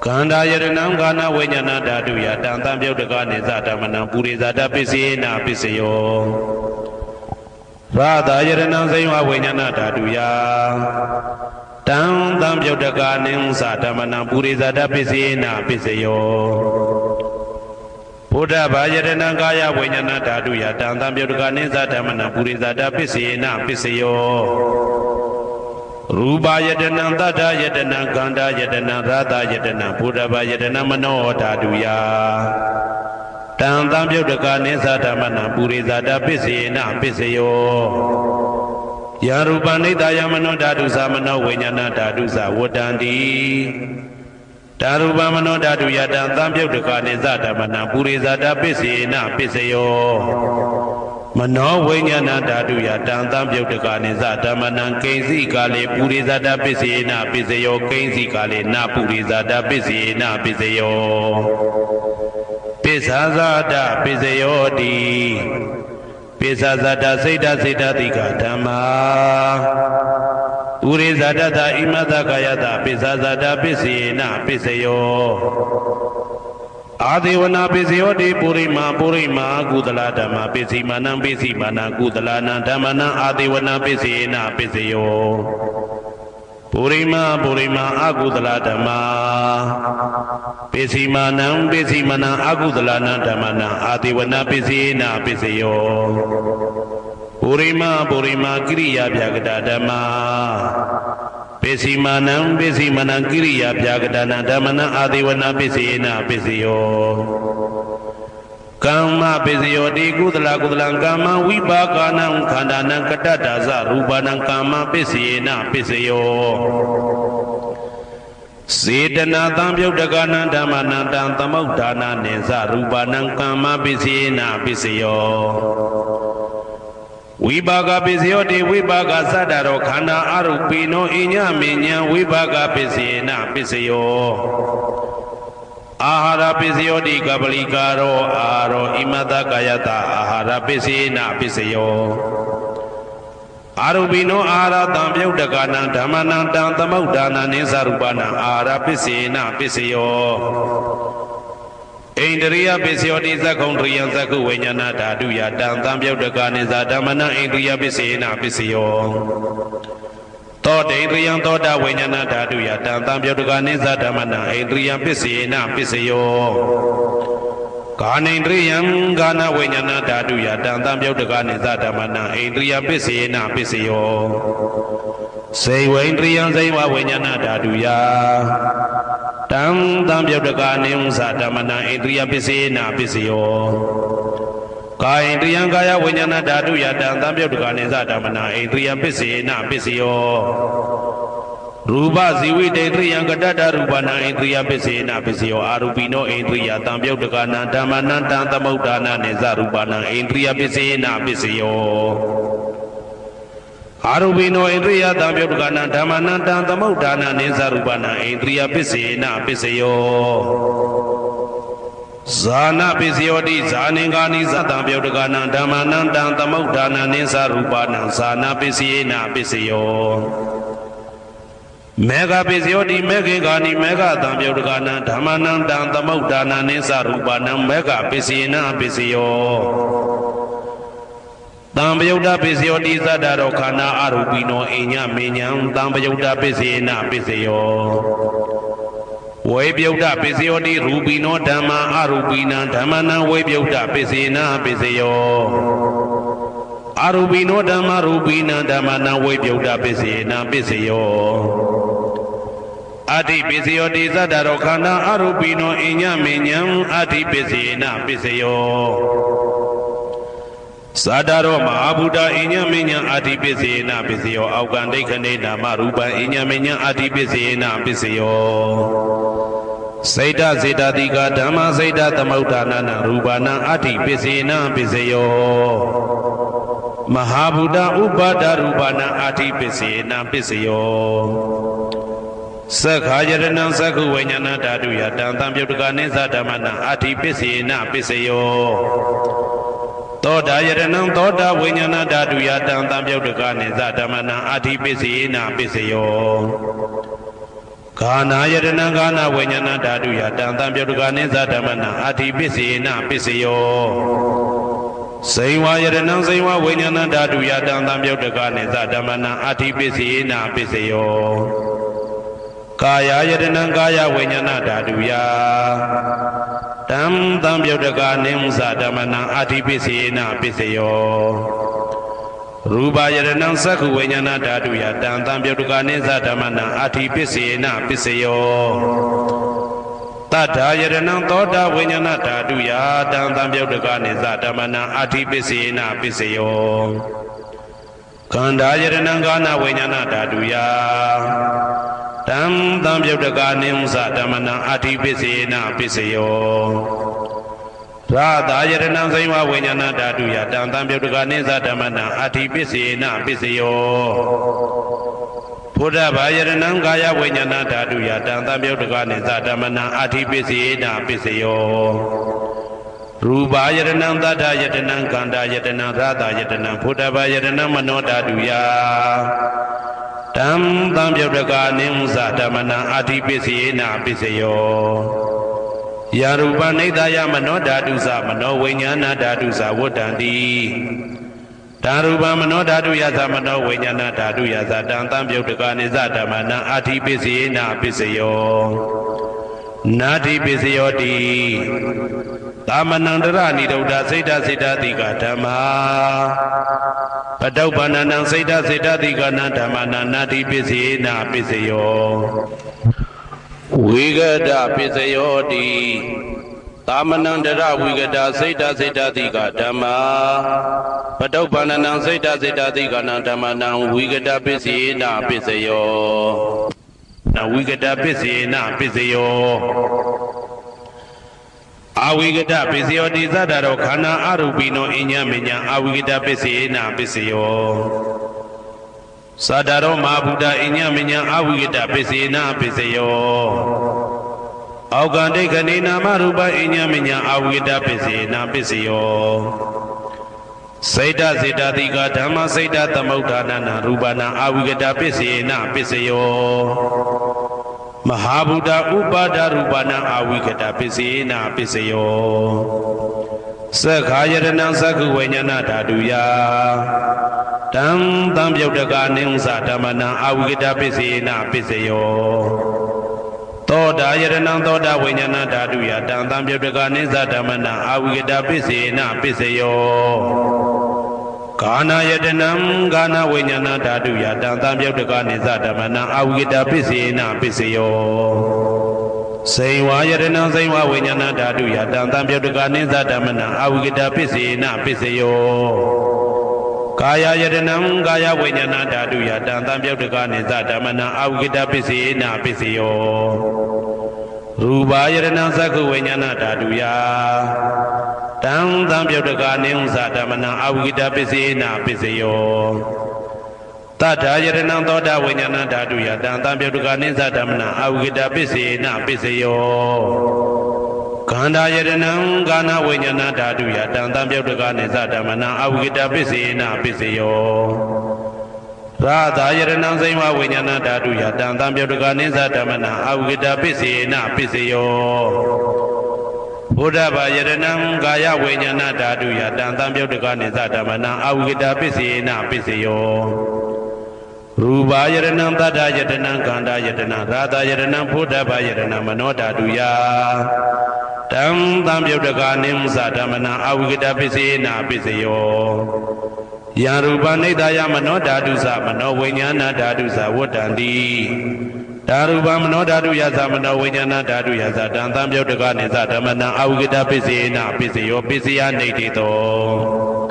ကန္တာယရဏံကာနဝိညာဏဓာတုယတံတံပြုတ်တကနိသဓမ္မနံပုရိသဒပိစေနာပိစယောရာသယရဏံစေဝဝိညာဏဓာတုယတံတံပြုတ်တကနိသဓမ္မနံပုရိသဒပိစေနာပိစယောဘုဒ္ဓဘာယတနာကာယဝိညာဏဓာတုယတံတံပြုတ်တကနိသဓမ္မနံပုရိသဒပိစေနာပိစယောရူပယတနာတတ္ထယတနာကန္တာယတနာရာသယတနာဘုဒ္ဓဘာယတနာမနောဓာတုယတံတံပြုတ်တကနိသဓမ္မနံပုရိသဒပိစေနာပိစယောယရူပနိတယမနောဓာတုသမနောဝိညာဏဓာတုသဝတ္တန္တိဓာရူပမနောဓာတုယတံတံပြုတ်တကနိသဓမ္မနံပုရိသဒပိစေနာပိစယောမနောဝိညာဏဓာတုယတံတံပြုတ်တကနိသဓမ္မနံကိဉ္စီကာလေပုရိသဒပိစေနာပိစယောကိဉ္စီကာလေနပုရိသဒပိစေနာပိစယောပိစ္ဆာဇာတပိစယောတိပိစ္ဆာဇာတစိတ်တတိကဓမ္မာပုရိသဒတဣမတကာယတပိစ္ဆာဇာတပိစေနာပိစယောအာဒေဝနာပိစယောတိပုရိမာကုသလဓမ္မာပိစီမာနံကုသလနံဓမ္မနံအာဒေဝနာပိစေနာပိစယောပုရိမာအကုသလဓမ္မာပိစီမာနံအကုသလနံဓမ္မနံအာဒေဝနာပိစေနာပိစယောပုရိမာကိရိယာဗျာကတဓမ္မာပိစီမာနံကိရိယာဗျာကတနာဓမ္မနံအာဒေဝနာပိစေနာပိစယောကမ္မပိစယောတိကုသလကမ္မဝိပါကနံခန္ဓာနံကတ္တဒါဇရူပနံကမ္မပိစေနာပိစယောစေတနာတံပြုတ်တကနံဓမ္မနံတံသမုဋ္ဌာနာနိသရူပနံကမ္မပိစေနာပိစယောဝိပါကပိစယောတိဝိပါကသတ္တရောခန္ဓာအရုပိနောအညမဉ္ဉံဝိပါကပိစေနာပိစယောအာဟာရပိစယောတိကပလိကာရောအာရောဣမတကာယတအာဟာရပိစေနာပိစယောအာရုပိနောအာဟာရတံပြုတ်တကနံဓမ္မနံတံသမုဋ္ဌာနာနိသရူပနံအာဟာရပိစေနာပိစယောဣန္ဒရိယပိစယောတိသက္ခုံတရိယံသက္ခုဝိညာဏဓာတုယတံတံပြုတ်တကနိသဓမ္မနံဣန္ဒရိယပိစေနာပိစယောသောတေန္ဒရိယံသောတာဝိညာဏဓာတုယတံတံပြုတ်တကနိသဓမ္မနံဣန္ဒရိယပိစေနာပိစယော ကာနိန္ဒြိယံကာနဝိညာဏဓာတုယတံတံပြုတ်တကနိသဓမ္မနံဣန္ဒြိယပစ္စေနပစ္စယောစေဝိန္ဒြိယံစေဝဝိညာဏဓာတုယတံတံပြုတ်တကနိသဓမ္မနံဣန္ဒြိယပစ္စေနပစ္စယောကာယန္တယံကာယဝိညာဏဓာတုယတံတံပြုတ်တကနိသဓမ္မနံဣန္ဒြိယပစ္စေနပစ္စယောရူပဇီဝိတေတရိယံကတ္တရူပနာဣန္ဒြိယပစ္စေနပစ္စယောအာရူပိနောဣန္ဒြိယတံပြုတ်တကနာဓမ္မနံတံသမုဋ္ဌာနာနိသရူပနာဣန္ဒြိယပစ္စေနပစ္စယောအာရူပိနောဣန္ဒြိယတံပြုတ်တကနာဓမ္မနံတံသမုဋ္ဌာနာနိသရူပနာဣန္ဒြိယပစ္စေနပစ္စယောဇာနာပစ္စယောတိဇာနင်္ဂာနိသတံပြုတ်တကနာဓမ္မနံတံသမုဋ္ဌာနာနိသရူပနာဇာနာပစ္စေနပစ္စယောမေဃပစ္စယောတိမေခေကာနိမေဃတံပြုတ်တကနာဓမ္မနံတံသမုဋ္ဌာနာနိသရူပနံမေဃပစ္စေနပစ္စယောတံပယုတ်တပစ္စယောတိသတ္တရောခန္ဓာအရူပိနောအိညမေညံတံပယုတ်တပစ္စေနပစ္စယောဝေပြုတ်တပစ္စယောတိရူပိနောဓမ္မာအရူပိနံဓမ္မနံဝေပြုတ်တပစ္စေနပစ္စယောအာရူပိနောဓမ္မရူပိနံဓမ္မနံဝိပယုတ်တပစ္စေနပစ္စယောအတ္တိပစ္စယောတိသတ္တရောခန္ဓာအာရူပိနောအိညမေညံအတ္တိပစ္စေနပစ္စယောသတ္တရောမဟာဗုဒ္ဓအိညမေညံအတ္တိပစ္စေနပစ္စယောအောက်ကံဒိဋ္ဌနေနာမရူပံအိညမေညံအတ္တိပစ္စေနပစ္စယောစေတစေတတိကဓမ္မစေတသမုဋ္ဌာနာရူပနာအတ္တိပစ္စေနပစ္စယောမဟာဗုဒ္ဓဥပါဒရူပနာအာတိပစ္စေနပစ္စယောသက္ခာယရဏံသက္ခုဝိညာဏဓာတုယတံတံပြုတ်တကနိသဓမ္မနံအာတိပစ္စေနပစ္စယောသောတာယရဏံသောတာဝိညာဏဓာတုယတံတံပြုတ်တကနိသဓမ္မနံအာတိပစ္စေနပစ္စယောဂာနာယရဏံဂာနာဝိညာဏဓာတုယတံတံပြုတ်တကနိသဓမ္မနံအာတိပစ္စေနပစ္စယောစေဝယရဏံစေဝဝိညာဏဓာတုယတံတံပြုတ်တကနိသဓမ္မနံအာတိပစ္စေနပစ္စယောကာယယရဏံကာယဝိညာဏဓာတုယတံတံပြုတ်တကနိသဓမ္မနံအာတိပစ္စေနပစ္စယောရူပယရဏံသက္ခုဝိညာဏဓာတုယတံတံပြုတ်တကနိသဓမ္မနံအာတိပစ္စေနပစ္စယောတတ္ထာယရဏံသောတာဝိညာဏဓာတုယတံတံပြုတ်တကနိသဓမ္မနံအာတိပစ္စေနပစ္စယောခန္ဓာယရဏံကာနဝိညာဏဓာတုယတံတံပြုတ်တကနိသဓမ္မနံအာတိပစ္စေနပစ္စယောရာသာယရဏံဇိဝဝိညာဏဓာတုယတံတံပြုတ်တကနိသဓမ္မနံအာတိပစ္စေနပစ္စယောဘုဒ္ဓဘာယရဏံကာယဝိညာဏဓာတုယတံတံပြုတ်တကနိသဓမ္မနံအာတိပစ္စေနပစ္စယောရူပယရဏံသတ္တယတနံကန္တာယတနံရာသယတနံဘုဒ္ဓဘာယရဏံမနောဓာတုယတံတံပြုတ်တကနိသဓမ္မနံအာတိပစ္စေနပစ္စယောယာရူပနိဒာယမနောဓာတုသမနောဝိညာဏဓာတုသဝတ္တံတိဓာရူပမနောဓာတုယသမနောဝိညာဏဓာတုယသတံတံပြုတ်တကနိသဓမ္မနံအာတိပစ္စေနပစ္စယောနာတိပစ္စယောတိသမနန္တရနိရုဒ္ဓစေတစေတတိကဓမ္မာပတုပ္ပန္နံစေတစေတတိကနဓမ္မနာနာတိပစ္စေနပစ္စယောဝိဂဒပစ္စယောတိသမနန္တရဝိဂဒစေတစေတတိကဓမ္မာပတုပ္ပန္နံစေတစေတတိကနဓမ္မနာဝိဂဒပစ္စေနပစ္စယောနဝိဂဒပစ္စေနပစ္စယောအဝိဂဒပစ္စယောတိသတ္တရောခန္ဓာအရူပိနောအိညမေညအဝိဂဒပစ္စေနပစ္စယောသတ္တရောမဟာဗုဒ္ဓအိညမေညအဝိဂဒပစ္စေနပစ္စယောအောက်ကံဒိဋ္ဌနေနာမရူပအိညမေညအဝိဂဒပစ္စေနပစ္စယောစေတစေတတိကဓမ္မစေတသမုဋ္ဌာနာရူပနာအဝိဂဒပစ္စေနပစ္စယောမဟာဗုဒ္ဓဥပါဒရူပနာအဝိကတပစ္စေနပစ္စယောသက္ခာယရဏံသက္ခုဝိညာဏဓာတုယတံတံပြုတ်တကနိသဓမ္မနံအဝိကတပစ္စေနပစ္စယောသော သောတာယရဏံသောတာဝိညာဏဓာတုယတံသံပြုတ်တကနိစ္စဓမ္မနံအာဝိကတပစ္စေနပစ္စယောကာနာယတနံကာနာဝိညာဏဓာတုယတံသံပြုတ်တကနိစ္စဓမ္မနံအာဝိကတပစ္စေနပစ္စယောစေဝါယရဏံစေဝဝိညာဏဓာတုယတံသံပြုတ်တကနိစ္စဓမ္မနံအာဝိကတပစ္စေနပစ္စယောကာယယတနံကာယဝိညာဏဓာတုယတံသံပြုတ်တကနိစ္စဓမ္မနံအာဝိကတပစ္စေနပစ္စယောရူပယရဏံသက္ခဝိညာဏဓာတုယတံသံပြုတ်တကနိစ္စဓမ္မနံအာဝိကတပစ္စေနပစ္စယောတထာယရဏံသောတာဝိညာဏဓာတုယတံသံပြုတ်တကနိစ္စဓမ္မနံအာဝိကတပစ္စေနပစ္စယောခန္ဓာယရဏံကာနဝိညာဏဓာတုယတံသံပြုတ်တကနိစ္စဓမ္မနံအာဝိကတပစ္စေနပစ္စယောရာသာယရဏံစိမဝိညာဏဓာတုယတံသံပြုတ်တကနိစ္စဓမ္မနံအာဝိကတပစ္စေနပစ္စယောဘုဒ္ဓဘာယရဏံကာယဝိညာဏဓာတုယတံသံပြုတ်တကနိစ္စဓမ္မနံအာဝိကတပစ္စေနပစ္စယောရူပယရဏံတတ္ထယတနံခန္ဓာယတနံရာသာယရဏံဘုဒ္ဓဘာယရဏံမနောဓာတုယတံသံပြုတ်တကနိစ္စဓမ္မနံအာဝိကတပစ္စေနပစ္စယောယံရူပနိဒာယမနောဓာတုသမနောဝိညာဏဓာတုသဝတ္တန္တိဒါရူပမနောဓာတုယသမနောဝိညာဏဓာတုယသတံသံပြုတ်တကနိစ္စဓမ္မနံအာဝိကတပစ္စေနပစ္စယောပစ္စယနေတိတော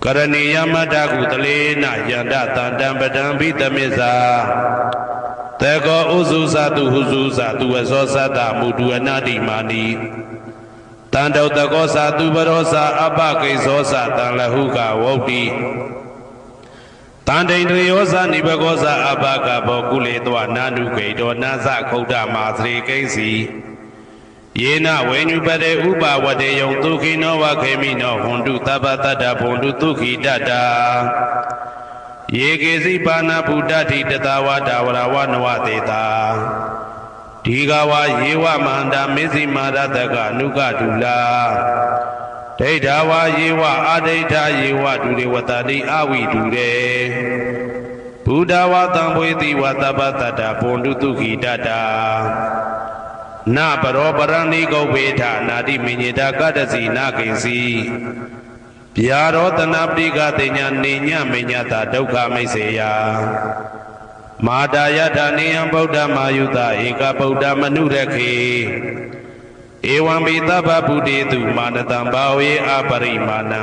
ကရဏီယမတ္တကုတလေနယန္တတံတံပဒံဘိတမစ္ဆာတေကောဥစုသတုဟုစုသတုဝသောသတ္တမုတုအနာတိမာနိတန္တောတကောသတုပရောသအပကိသောသတံလဟုကဝုတ်တိတန္တိန္ဒြေယောသနိဘကောသအပကဘောကုလေတောနာနုကေတောနာသခုဒ္ဓမာသရေကိဉ္စီယေနဝေညုပတေဥပဝတေယံဒုခိနောဝခေမိနောဟွန်တုသဗ္ဗတတ္တဘွန်တုဒုခိတတ္တာယေကေစီပါဏဗုဒ္ဓတိတတဝတာဝရဝနဝတေတာဒီဃဝယေဝမန္တာမေဇိမာရတကအနုကတုလာဒိဋ္ဌဝယေဝအာဒိဋ္ဌယေဝဒုရေဝတတိအဝိဒုရေဘုဒ္ဓဝတံဘွေတိဝသဗ္ဗတတ္တဘွန်တုဒုခိတတ္တာနပရောပရဏိကုဝေထနာတိမိညေတာကတ္တစီနာကိဉ္စီဗျာရောတနာပိကတိညာနေညမိညတာဒုက္ခမိတ်စေယမာတာယထာနေယံဗုဒ္ဓမာယုတဧကဗုဒ္ဓမနုရခေဧဝံပိသဗ္ဗဗုတေတုမာနတံဘာဝေအပရိမာဏံ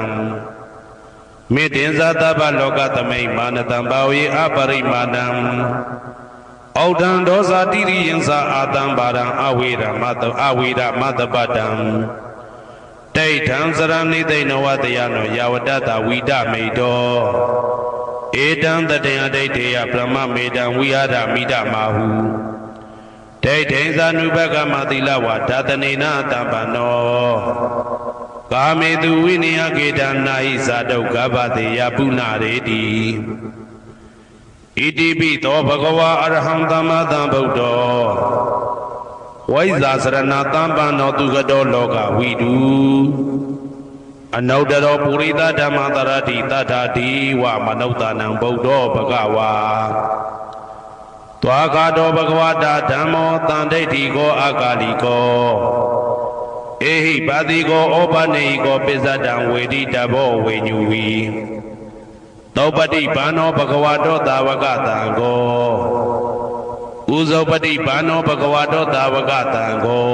မေတ္တင်္ဇာသဗ္ဗလောကသမိန်မာနတံဘာဝေအပရိမာဏံဩဒံဒောဇာတိရိယံသာအာတံဘာရံအဝေရမတအဝေရမတပတံဒိဋ္ဌံစရဏိသိဏဝတယနောယဝတ္တဝိဒမေတောဧတံတတေယဒိဋ္ဌေယဗြဟ္မမေတံဝိဟာရမိဒမာဟုဒိဋ္ဌိသနုဘကမသီလဝါဒတနေနတံပနောကာမေတုဝိနိယကေတနာဟိသာဒုက္ခပတိယပုဏ္ဏရေတိဣတိပိသောဘဂဝါအရဟံသမ္မာသမ္ဗုဒ္ဓောဝိဇာစရဏတံပန္နောသူကတောလောကဝိတုအနုတ္တရောပုရိသဓမ္မတရတိတထာတိဝမနုဿာနံဗုဒ္ဓောဘဂဝါသွားကာတောဘဂဝတာဓမ္မောတန်ဒိဋ္ဌိကောအာကာလိကောဧဟိပါတိကောဩပနေဟိကောပိစ္ဆတံဝေတိတဘောဝေညူဝီသောပတိဘာနောဘဂဝတောသာဝကတံကောဥဇောပတိဘာနောဘဂဝတောသာဝကတံကော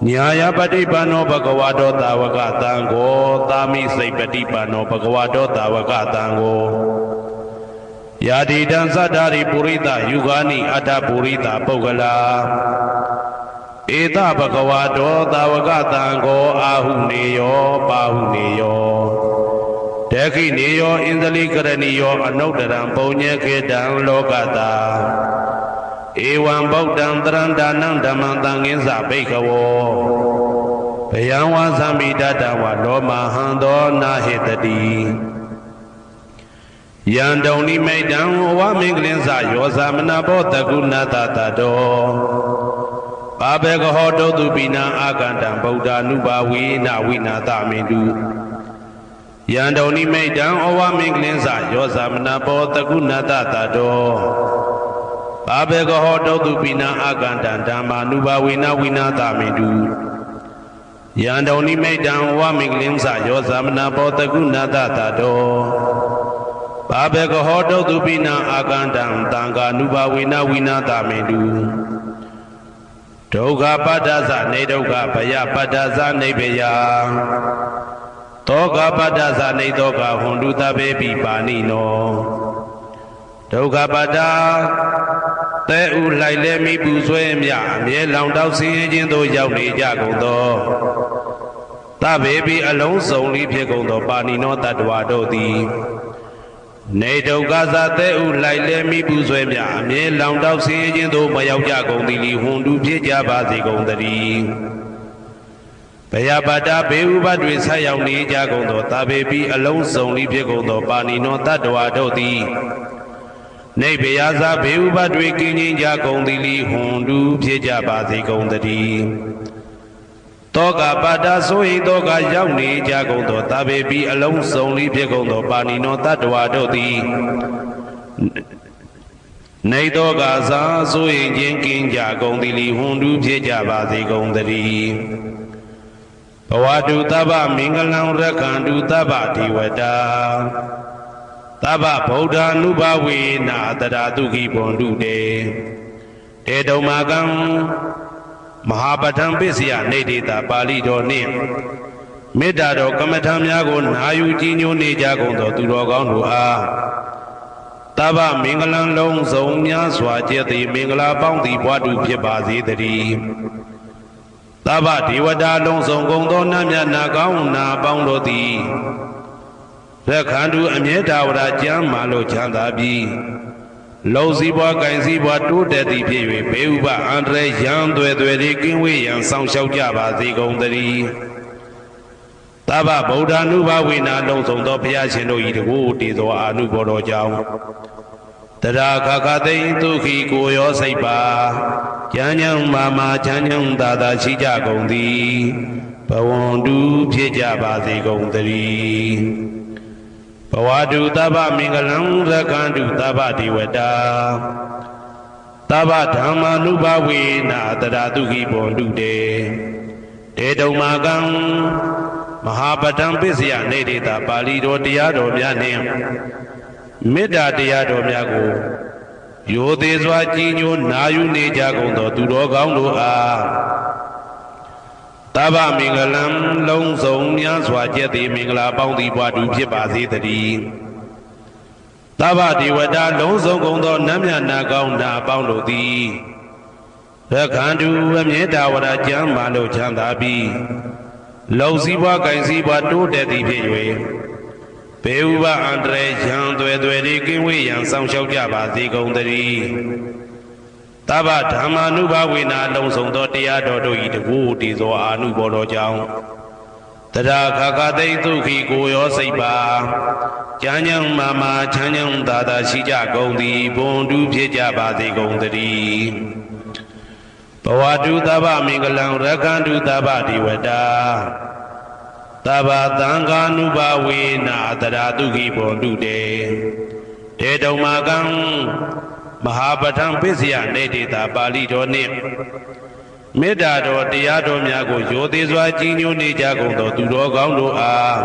ညာယပတိဘာနောဘဂဝတောသာဝကတံကောသာမိစိတ်ပတိဘာနောဘဂဝတောသာဝကတံကောယာတိတံသတ္တာရိပုရိသယုဂာနိအတ္တပုရိသပုဂ္ဂလာဧတဘဂဝတောသာဝကတံကောအာဟုနေယောပါဟုနေယောဒခိနေယောဣန္ဒလိကရဏီယောအနုတ္တရံပုံညေခေတံလောကတာဧဝံဗုဒ္ဓံတရန္တာနံဓမ္မံသံဃိသဘိက္ခဝောဘယံဝါသမိတတဝလောမဟံသောနာဟေတတိယံတုံနိမိတံဝမင်္ဂလင်းစယောသမနာဘောတကုဏတတတောဘာဘေကဟောတုတုပိနံအာကန္တံဗုဒ္ဓ ानु ဘာဝေနဝိနာသမိတုယံတုံနိမိတံဩဝမင်္ဂလင်းစယောသမနာဘောတကုဏတတတော ဘာဘေကဟောတောတုပိနာအာကန္တံဓမ္မာနုဘဝေနဝိနာသမေတုယံတုန်နိမိတံဝမင်္ဂလင်းစယောသမနာဘောတကုဏတတတောဘာဘေကဟောတောတုပိနာအာကန္တံတံဃာနုဘဝေနဝိနာသမေတုဒုက္ခပတ္တသနေဒုက္ခဘယပတ္တသနေဘယတောကပတ္တသနေတောကဟွန်တုတဘေပိပါဏိနောဒုက္ခပတ္တတဲဥလိုက်လဲမိပူဆွဲမြအမြဲလောင်တောက်ဆင်းရဲခြင်းသို့ရောက်နေကြကုန်သောတဘေပိအလုံးစုံလေးဖြစ်ကုန်သောပါဏိနောတတ္တဝါတို့သည်နေဒုက္ခသတဲဥလိုက်လဲမိပူဆွဲမြအမြဲလောင်တောက်ဆင်းရဲခြင်းသို့မရောက်ကြကုန်သည်လီဟွန်တုဖြစ်ကြပါစေကုန်သတည်းဘယပတ္တဘေဥပတွေဆက်ရောက်နေကြကုန်သောတဘေပိအလုံးစုံလေးဖြစ်ကုန်သောပါဏိနောတတ္တဝါတို့သည်နေဘယသာဘေဥပတွေကင်းခြင်းကြကုန်သည်လီဟွန်တုဖြစ်ကြပါစေကုန်သတည်းတောကပတ္တဆိုဟိတောကရောက်နေကြကုန်သောတဘေပိအလုံးစုံလေးဖြစ်ကုန်သောပါဏိနောတတ္တဝါတို့သည်နေတောကသာဆိုဟိခြင်းကင်းကြကုန်သည်လီဟွန်တုဖြစ်ကြပါစေကုန်သတည်းဘဝတုတဗ္ဗမင်္ဂလံရက္ခန္တုတဗ္ဗဒေဝတာသဗ္ဗဗုဒ္ဓ ानु ဘဝေနာတရာတုခိဘွန်တုတေတေတုံမာကံမဟာပဋ္ဌံပစ္စယနေတေတာပါဠိတော်နှင့်မေတ္တာတော်ကမ္မထံများကိုနာယူကြည်ညိုနေကြကုန်သောသူတော်ကောင်းတို့အားသဗ္ဗမင်္ဂလံလုံးစုံများစွာကျက်သည်မင်္ဂလာပေါင်းသည်ဘွားတုဖြစ်ပါစေတည်းသဗ္ဗဒေဝတာလုံးစုံကုန်သောနတ်မြတ်နာကောင်းနာပေါင်းတို့သည်ရက္ခန္တုအမြဲတဝရကျမ်းမာလို့ချမ်းသာပြီးလုံစည်းပွားကင်စည်းပွားတိုးတက်သည်ဖြစ်၍ဘေဥပအန္တရာယ်ရန်သွဲသွဲတွေကင်းဝေးရန်ဆောင်ရှောက်ကြပါစေကုန်သတည်းသဗ္ဗဗုဒ္ဓ ानु ဘဝေနာလုံးစုံသောဘုရားရှင်တို့၏တကူတည်သောအာနုဘောတော်ကြောင့်တရာခခသိင်ဒုခိကိုရောစိတ်ပါဉာဏ်ဉာဏ်မာမာချမ်းချမ်းသာသာရှိကြကုန်သည်ဘဝန္တုဖြစ်ကြပါစေကုန်သတည်းဘဝတုတဗ္ဗမင်္ဂလံရက္ခန္တုတဗ္ဗဒေဝတာတဗ္ဗဓမ္မာနုဘဝေနာတရာတုခိဘွန်တုတေတေတုံမာကံမဟာပဋ္ဌံပစ္စယနေတေတာပါဠိတော်တရားတော်များနှင့်မေတ္တာတရားတော်များကိုရိုသေစွာကြည်ညိုနာယူနေကြကုန်သောသူတော်ကောင်းတို့အားသဗ္ဗမင်္ဂလံလုံးစုံများစွာကျက်သည်မင်္ဂလာပေါင်းသည်ဘွားတူဖြစ်ပါစေတည်းသဗ္ဗဒေဝတာလုံးစုံကုန်သောနတ်မြတ်နာကောင်းနာပေါင်းတို့သည်ရက္ခန္တုအမြဲတဝရကျမ်းမာလို့ချမ်းသာပြီးလုံစည်းပွားကင်စည်းပွားတိုးတက်သည်ဖြစ်၍ဘေဥပအန္တရာယ်ရန်သွဲသွဲတွေကင်းဝေးရန်ဆောင်ရှောက်ကြပါစေကုန်သတည်းသဗ္ဗဓမ္မာနုဘဝေနာလုံးစုံသောတရားတော်တို့၏တကူတည်သောအာနုဘောတော်ကြောင့်တရာခခသိဒုခိကိုရောစိတ်ပါဉာဏ်ဉာဏ်မာမာချမ်းချမ်းသာသာရှိကြကုန်သည်ဘွန်တုဖြစ်ကြပါစေကုန်သတည်းဘဝတုတဗ္ဗမင်္ဂလံရက္ခန္တုတဗ္ဗဒေဝတာသဗ္ဗသံဃာနုဘဝေနာတရာတုခိဘွန်တုတေတေတုံမာကံမဟာပဋ္ဌံပစ္စယနေတေတာပါဠိတော်နှင့်မေတ္တာတော်တရားတော်များကိုရိုသေစွာကြည်ညိုနေကြကုန်သောသူတော်ကောင်းတို့အား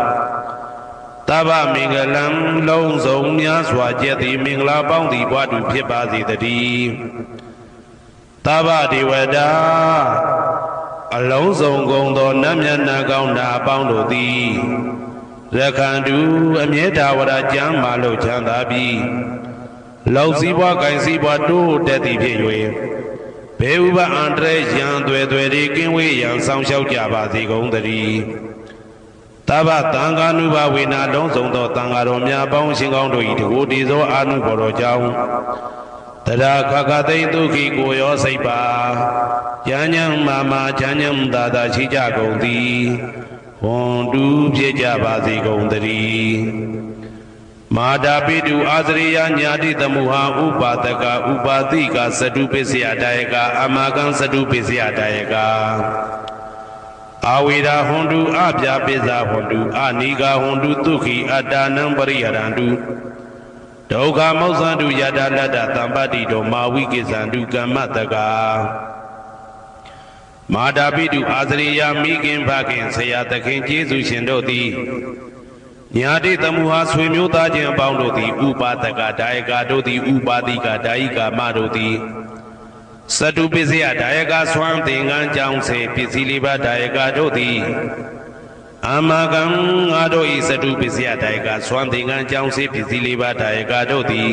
သဗ္ဗမင်္ဂလံလုံးစုံများစွာကျက်သည်မင်္ဂလာပေါင်းသည်ဘွားတူဖြစ်ပါစေတည်းသဗ္ဗဒေဝတာအလုံးစုံကုန်သောနတ်မြတ်နာကောင်းနာပေါင်းတို့သည်ရက္ခန္တုအမြဲတဝရကျမ်းမာလို့ချမ်းသာပြီးလုံစည်းပွားကင်စည်းပွားတိုးတက်သည်ဖြစ်၍ဘေဥပအန္တရာယ်ရန်သွဲသွဲတွေကင်းဝေးရန်ဆောင်ရှောက်ကြပါစေကုန်သတည်းသဗ္ဗသံဃာနုဘဝေနာလုံးစုံသောသံဃာတော်များပေါင်းရှင်ကောင်းတို့၏တကူတည်သောအာနုဘော်တော်ကြောင့်တရာခခသိဒုခိကိုရောစိတ်ပါဉာဏ်ဉာဏ်မာမာချမ်းချမ်းသာသာရှိကြကုန်သည်ဝွန်တူဖြစ်ကြပါစေကုန်သတည်းမာတာပိတုအာသရိယညာတိတမုဟာဥပါဒကဥပါတိကသတုပစ္စယတာယကအမကံသတုပစ္စယတာယကအာဝေရာဟွန်တုအပြာပိဇာဟွန်တုအနိဂါဟွန်တုဒုခိအတ္တနံပရိဟရန္တု ဒုက္ခမောဇန္တုယတာလတ္တသံပတ္တိတောမာဝိကိသန္တုကမ္မတကာမာတာပိတုအာဇရိယာမိခင်ဖခင်ဆရာသခင်ကျေးဇူးရှင်တို့သည်ညာတိတမှုဟာဆွေမျိုးသားချင်းအပေါင်းတို့သည်ဥပါဒကဒါယကတို့သည်ဥပါတိကဒါယိကာမတို့သည်သတုပစ္စယဒါယကဆွမ်းသင်္ကန်းကြောင့်စေပစ္စည်းလေးပါးဒါယကတို့သည်အာမကံငါတို့ဤသတုပစ္စယဒါယကဆွမ်းသင်္ကန်းကြောင့်စေပစ္စည်းလေးပါးဒါယကတို့သည်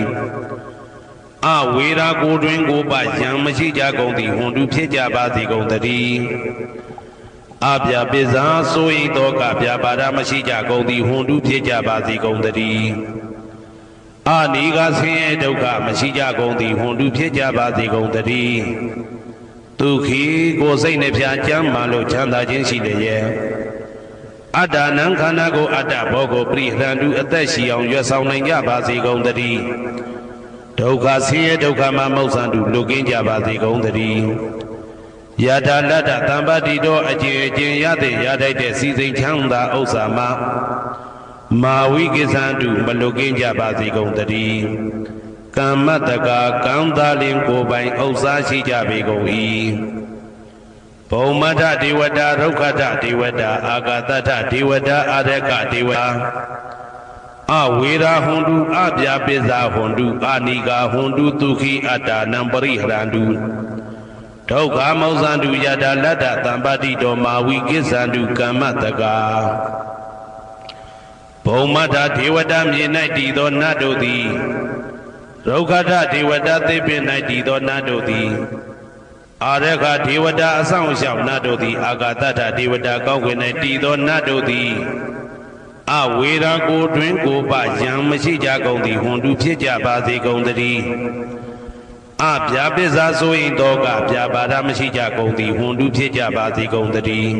အဝေရာကိုတွင်ကိုပယံမရှိကြကုန်သည်ဟွန်တုဖြစ်ကြပါစေကုန်တည်းအပြပိဇာဆိုရင်တော့ကပြပါဒမရှိကြကုန်သည်ဟွန်တုဖြစ်ကြပါစေကုန်တည်းအာနိကဆင်းရဲဒုက္ခမရှိကြကုန်သည်ဟွန်တုဖြစ်ကြပါစေကုန်တည်းဒုက္ခိကိုစိတ်နှပြကြမ်းမှလို့ချမ်းသာခြင်းရှိလျက်အတ္တနံခန္ဓာကိုအတ္တဘောကိုပရိဟရန္တုအသက်ရှိအောင်ရွတ်ဆောင်နိုင်ကြပါစေကုန်တည်းဒုက္ခဆင်းရဲဒုက္ခမှမောဇန္တုလွတ်ကင်းကြပါစေကုန်တည်းယတာလတ္တသံပတ္တိတောအကျဉ်အကျဉ်ရတဲ့ရထိုက်တဲ့စီစိန်ချမ်းသာဥစ္စာမှမာဝိကိသန္တုမလွတ်ကင်းကြပါစေကုန်တည်းကမ္မတကာကံသာလင်ကိုယ်ပိုင်ဥစ္စာရှိကြပေကုန်၏ဘုံမထဒေဝတာဒုက္ခထဒေဝတာအာဂတထဒေဝတာအာရကဒေဝတာအဝေရာဟွန်တုအပြပိဇာဟွန်တုအာနိကာဟွန်တုဒုက္ခိအတ္တနံပရိဟရန္တုဒုက္ခမောဇန္တုယတာလတ္တသံပတ္တိတောမာဝိကိသန္တုကမ္မတကာဘုံမထဒေဝတာမြေ၌တည်သောနတ်တို့သည်ဒုက္ခထဒေဝတာသေပင်၌တည်သောနတ်တို့သည်အာရခဒေဝတာအဆောင်ရှောက်နတ်တို့သည်အာဂတထဒေဝတာကောင်းကင်၌တည်သောနတ်တို့သည်အဝေရာကိုတွင်ကိုပယံမရှိကြကုန်သည်ဟွန်တုဖြစ်ကြပါစေကုန်တည်းအပြာပိဇာဆိုရင်တော့ကပြာပါဒမရှိကြကုန်သည်ဟွန်တုဖြစ်ကြပါစေကုန်တည်း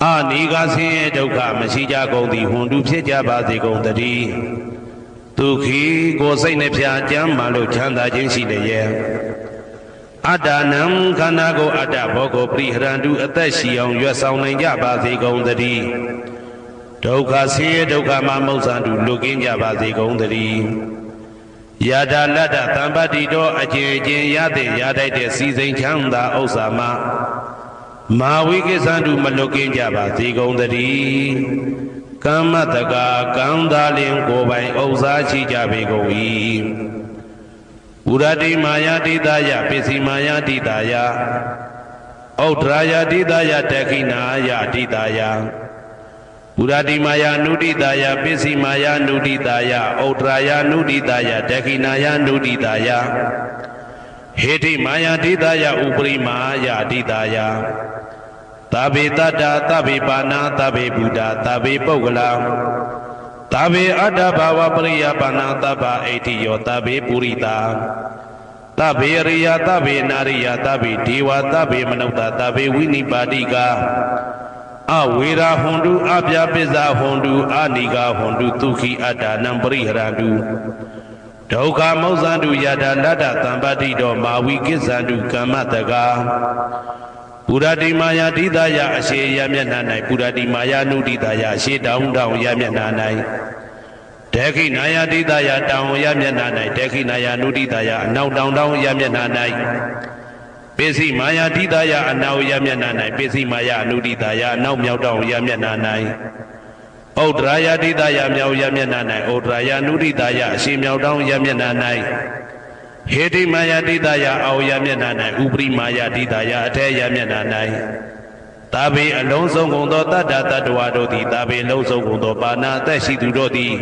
အနိကဆင်းရဲဒုက္ခမရှိကြကုန်သည်ဟွန်တုဖြစ်ကြပါစေကုန်တည်းဒုက္ခိကိုစိတ်နှပြကြမ်းမှလို့ချမ်းသာခြင်းရှိလျက်အတ္တနံခန္ဓာကိုအတ္တဘောကိုပရိဟရန္တုအသက်ရှိအောင်ရွတ်ဆောင်နိုင်ကြပါစေကုန်တည်းဒုက္ခဆင်းရဲဒုက္ခမှမောဇန္တုလွတ်ကင်းကြပါစေကုန်တည်းယတာလတ္တသံပတ္တိတောအကျဉ်အကျဉ်ရတဲ့ရထိုက်တဲ့စီစိန်ချမ်းသာဥစ္စာမှမာဝိကိသန္တုမလွတ်ကင်းကြပါစေကုန်တည်းကမ္မတကာကံသာလင်ကိုယ်ပိုင်ဥစ္စာရှိကြပေကုန်၏ဥရတိမာယာတိတာယပစ္စည်းမာယာတိတာယဩဒရာယတိတာယတခိနာယတိတာယဥရတိမာယာနုတိတာယပစ္စည်းမာယာနုတိတာယဩဒရာယနုတိတာယတခိနာယနုတိတာယဟေတိမာယာတိတာယဥပရိမာယာတိတာယသဗ္ဗေတတ္တသဗ္ဗေပါဏာသဗ္ဗေဗုဒ္ဓသဗ္ဗေပုဂ္ဂလာသဗ္ဗေအတ္တဘာဝပရိယပါဏာသဗ္ဗအိဋ္ဌိယောသဗ္ဗေပုရိတာသဗ္ဗေရိယသဗ္ဗေနာရိယသဗ္ဗေဒေဝသဗ္ဗေမနုဿသဗ္ဗေဝိနိပါတိကအဝေရာဟွန်တုအပြပိဇာဟွန်တုအာနိကာဟွန်တုဒုက္ခိအတ္တနံပရိဟရန္တုဒုက္ခမောဇန္တုယတာလတ္တသံပတ္တိတောမာဝိကိသန္တုကမ္မတကာပုရတိမာယာတိတာယအရှိယမျက်နှာ၌ပုရတိမာယာနုတိတာယအရှိတောင်းတောင်းယမျက်နှာ၌ဒေခိနာယတိတာယတောင်းယမျက်နှာ၌ဒေခိနာယနုတိတာယအနောက်တောင်းတောင်းယမျက်နှာ၌ပိစိမာယာတိတာယအနောက်ယမျက်နှာ၌ပိစိမာယာနုတိတာယအနောက်မြောက်တောင်းယမျက်နှာ၌ဩဒရာယတိတာယမြောက်ယမျက်နှာ၌ဩဒရာယနုတိတာယအရှိမြောက်တောင်းယမျက်နှာ၌ဟေတိမာယာတိတာယအောယမျက်နှာ၌ဥပရိမာယာတိတာယအထေယမျက်နှာ၌သာဘေအလုံးစုံကုန်သောတတ္တတ္တဝါတို့သည်သာဘေလုံးစုံကုန်သောပါဏာအသက်ရှိသူတို့သည်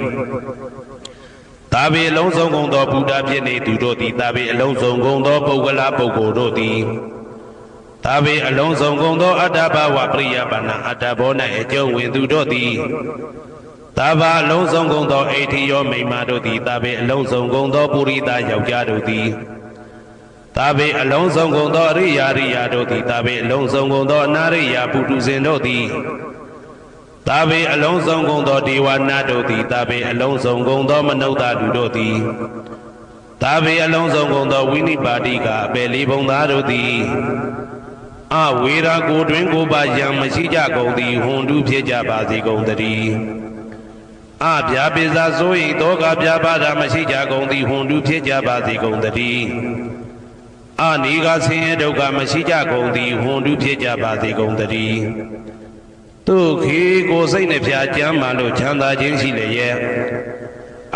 သာဘေလုံးစုံကုန်သောဘုဒ္ဓဖြစ်နေသူတို့သည်သာဘေအလုံးစုံကုန်သောပုဂ္ဂလာပုဂ္ဂိုလ်တို့သည်သာဘေအလုံးစုံကုန်သောအတ္တဘာဝပရိယပါဏာအတ္တဘော၌အကျုံးဝင်သူတို့သည်သာဘာအလုံးစုံကုန်သောအိဋ္ဌိယောမိမ္မာတို့သည်သာဘေအလုံးစုံကုန်သောပုရိသယောက်ျားတို့သည်သာဘေအလုံးစုံကုန်သောအရိယာရိယာတို့သည်သာဘေအလုံးစုံကုန်သောအနာရိယာပုထုဇဉ်တို့သည်သာဘေအလုံးစုံကုန်သောဒေဝနာတို့သည်သာဘေအလုံးစုံကုန်သောမနုဿလူတို့သည်သာဘေအလုံးစုံကုန်သောဝိနိပါတိကအပေလေးဘုံသားတို့သည်အဝေရာကိုတွင်ကိုပါယံမရှိကြကုန်သည်ဟွန်တုဖြစ်ကြပါစေကုန်တည်း အဗျာပိစာဆိုရင်တောကဗျာပါဒမရှိကြကုန်သည်ဟွန်တုဖြစ်ကြပါစေကုန်တည်းအနိကဆင်းရဲဒုက္ခမရှိကြကုန်သည်ဟွန်တုဖြစ်ကြပါစေကုန်တည်းသူခေကိုစိတ်နှဖျားကြမ်းမှလို့ချမ်းသာခြင်းရှိလျက်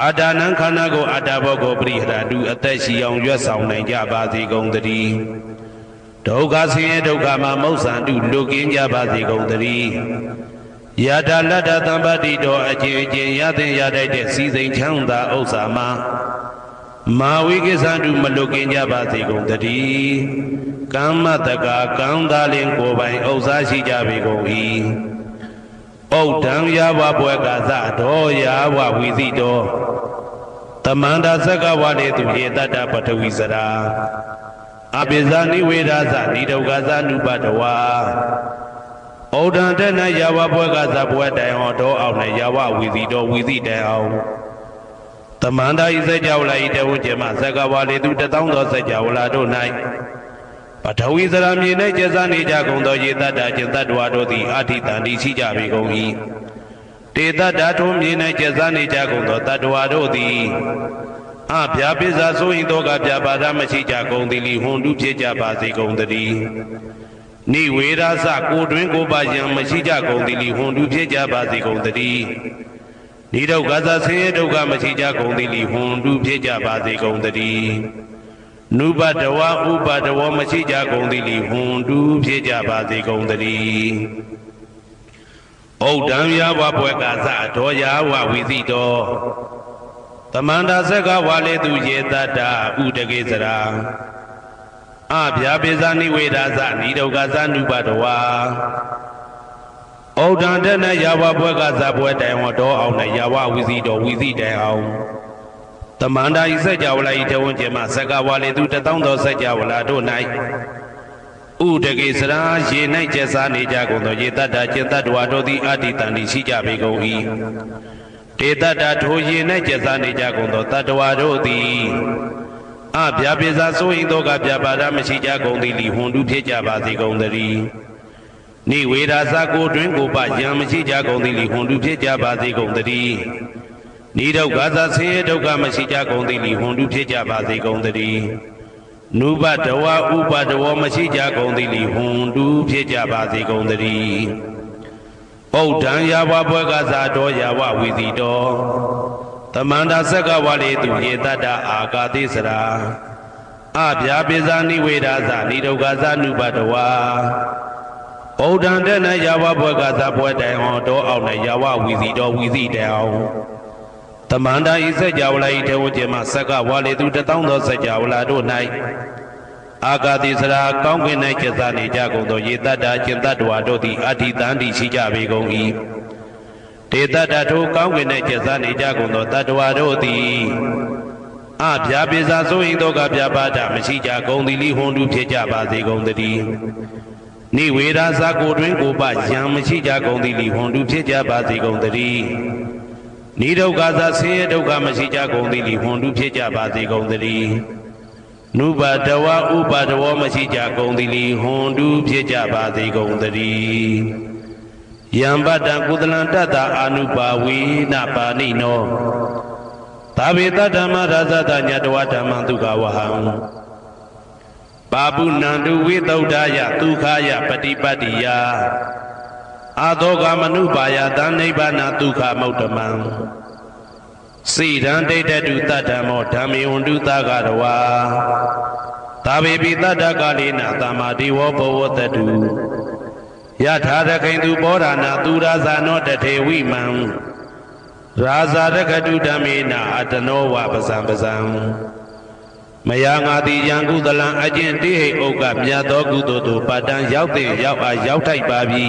အာဒါနံခန္ဓာကိုအတ္တဘောကိုပရိဟရတုအသက်ရှိအောင်ရွတ်ဆောင်နိုင်ကြပါစေကုန်တည်းဒုက္ခဆင်းရဲဒုက္ခမှာမௌဆန္တုလွတ်ကင်းကြပါစေကုန်တည်းယထာလတ္တသံပါတိတော်အချင်းချင်းရသင်ရတတ်တဲ့စီစိန်ချမ်းသာဥစ္စာမှာမာဝိကိသန္တုမလွတ်ကင်းကြပါစေကုန်တည်းကမ္မတကကံသာလင်ကိုယ်ပိုင်ဥစ္စာရှိကြပေကုန်၏ဩဒံယာဝဘွယ်ကသတော်ယာဝဝီသိတော်တမန္တာသက္ကဝါလေသူရေတတ္တပထဝီစရာအပိဇာနိဝေဒသနိဒုက္ခသနုပတဝါဩဒံတဏယာဝဘွယ်ကသဘွယ်တိုင်အောင်တော်အောင်နဲ့ယာဝဝီသိတော်ဝီသိတိုင်အောင်တမန္တာဤစကြဝဠာဤတဝကျမသက္ကဝါလေသူ1000သောစကြဝဠာတို့၌ပထဝီစရာမြေ၌ကျက်စားနေကြကုန်သောရေတတ္တကျင်တတ္တဝါတို့သည်အဋ္ဌိတန္တိရှိကြပေကုန်၏တေတတ္တထိုမြေ၌ကျက်စားနေကြကုန်သောတတ္တဝါတို့သည်အဗျာပိစာဆိုရင်တော့ကဗျာပါဒမရှိကြကုန်သည်လီဟွန်တုဖြစ်ကြပါစေကုန်တည်းနိဝေရသကိုတွင်ကိုပါယံမရှိကြကုန်သည်လီဟွန်တုဖြစ်ကြပါစေကုန်တည်းနိဒုက္ခသဆင်းရဲဒုက္ခမရှိကြကုန်သည်လီဟွန်တုဖြစ်ကြပါစေကုန်တည်းနုပတဝဥပတဝမရှိကြကုန်သည်လီဟွန်တုဖြစ်ကြပါစေကုန်တည်းဩဒံယာဝဘွယ်ကသတော်ယာဝဝီသိတော်တမန္တာသက္ကဝါလေသူရေတတ္တဥတကေစရာအဗျာပိဇာနိဝေဒသနိဒုက္ခသနုပတဝါဩဒံတဏယာဝဘွယ်ကသဘွယ်တိုင်ဝတော်အောင်နဲ့ယာဝဝီသိတော်ဝီသိတိုင်အောင်တမန္တာဤစัจ java လာဤတဝန်းကျမသက္ကဝါလေသူ1000သောစัจ java လာတို့၌ဥဒကေစရာရေ၌ကျက်စားနေကြကုန်သောရေတတ္တကျင်တတ္တဝါတို့သည်အဋ္ဌိတန္တိရှိကြပေကုန်၏တေတတ္တထိုရေ၌ကျက်စားနေကြကုန်သောတတ္တဝါတို့သည်အဗျာပိစာဆိုရင်တော့ကဗျာပါဒမရှိကြကုန်သည်လီဟွန်တုဖြစ်ကြပါစေကုန်တည်းနိဝေဒသကိုတွင်ကိုပယံမရှိကြကုန်သည်လီဟွန်တုဖြစ်ကြပါစေကုန်တည်းနိဒုက္ခသဆင်းရဲဒုက္ခမရှိကြကုန်သည်လီဟွန်တုဖြစ်ကြပါစေကုန်တည်းနုပတဝဥပတဝမရှိကြကုန်သည်လီဟွန်တုဖြစ်ကြပါစေကုန်တည်းဩဒံယာဝဘွယ်ကသတော်ယာဝဝီသိတော်တမန္တာသက္ကဝါလေသူရေတတ္တအာကာတိစရာအဗျာပိဇာနိဝေဒသနိဒုက္ခသနုပတဝါဩဒံတဏယာဝဘွယ်ကသဘွယ်တိုင်အောင်တော်အောင်နဲ့ယာဝဝီသိတော်ဝီသိတိုင်အောင်တမန္တာဤစัจ java လာဤတဝကျမသက္ကဝါလေသူ1000သောစัจ java လာတို့၌အာကာတိစရာကောင်းကင်၌ကျက်စားနေကြကုန်သောရေတတ္တကျင်တတ္တဝါတို့သည်အဋ္ဌိတန္တိရှိကြပေကုန်၏တေတတ္တထိုကောင်းကင်၌ကျက်စားနေကြကုန်သောတတ္တဝါတို့သည်အဗျာပိစာဆိုရင်တော့ကဗျာပါဒမရှိကြကုန်သည်လီဟွန်တုဖြစ်ကြပါစေကုန်တည်းနိဝေဒသကိုတွင်ကိုပယံမရှိကြကုန်သည်လီဟွန်တုဖြစ်ကြပါစေကုန်တည်းနိဒုက္ခသဆင်းရဲဒုက္ခမရှိကြကုန်သည်လီဟွန်တုဖြစ်ကြပါစေကုန်တည်းနုပတဝဥပတဝမရှိကြကုန်သည်လီဟွန်တုဖြစ်ကြပါစေကုန်တည်းယံပတ္တကုသလံတတ္တအာနုပါဝေနပါဏိနောသာဝေတဓမ္မရာဇတညတဝဓမ္မဒုက္ခဝဟံပါပုဏ္ဏတုဝိသုဒ္ဓယဒုက္ခယပฏิပတ္တိယအာသောကမနုပါယသနိဗ္ဗာနဒုက္ခမௌတ္တမံစိရန်ဒိဋ္ဌတုတတ္တမောဓမ္မေဝန္တုသဂရဝါသာဝေပိတတ္တကာလေနသမ္မာဒေဝဘဝတတုယထာရခိန်သူဘောဓာနာသူရာဇာနောတထေဝိမံရာဇာရကတုဓမ္မေနအတနောဝပဇံပဇံမယာငါတိယံကုသလံအကျင့်တိဟိဥက္ကမြတ်သောကုသိုလ်တို့ပတ္တံရောက်တဲ့ရောက်အားရောက်ထိုက်ပါပြီ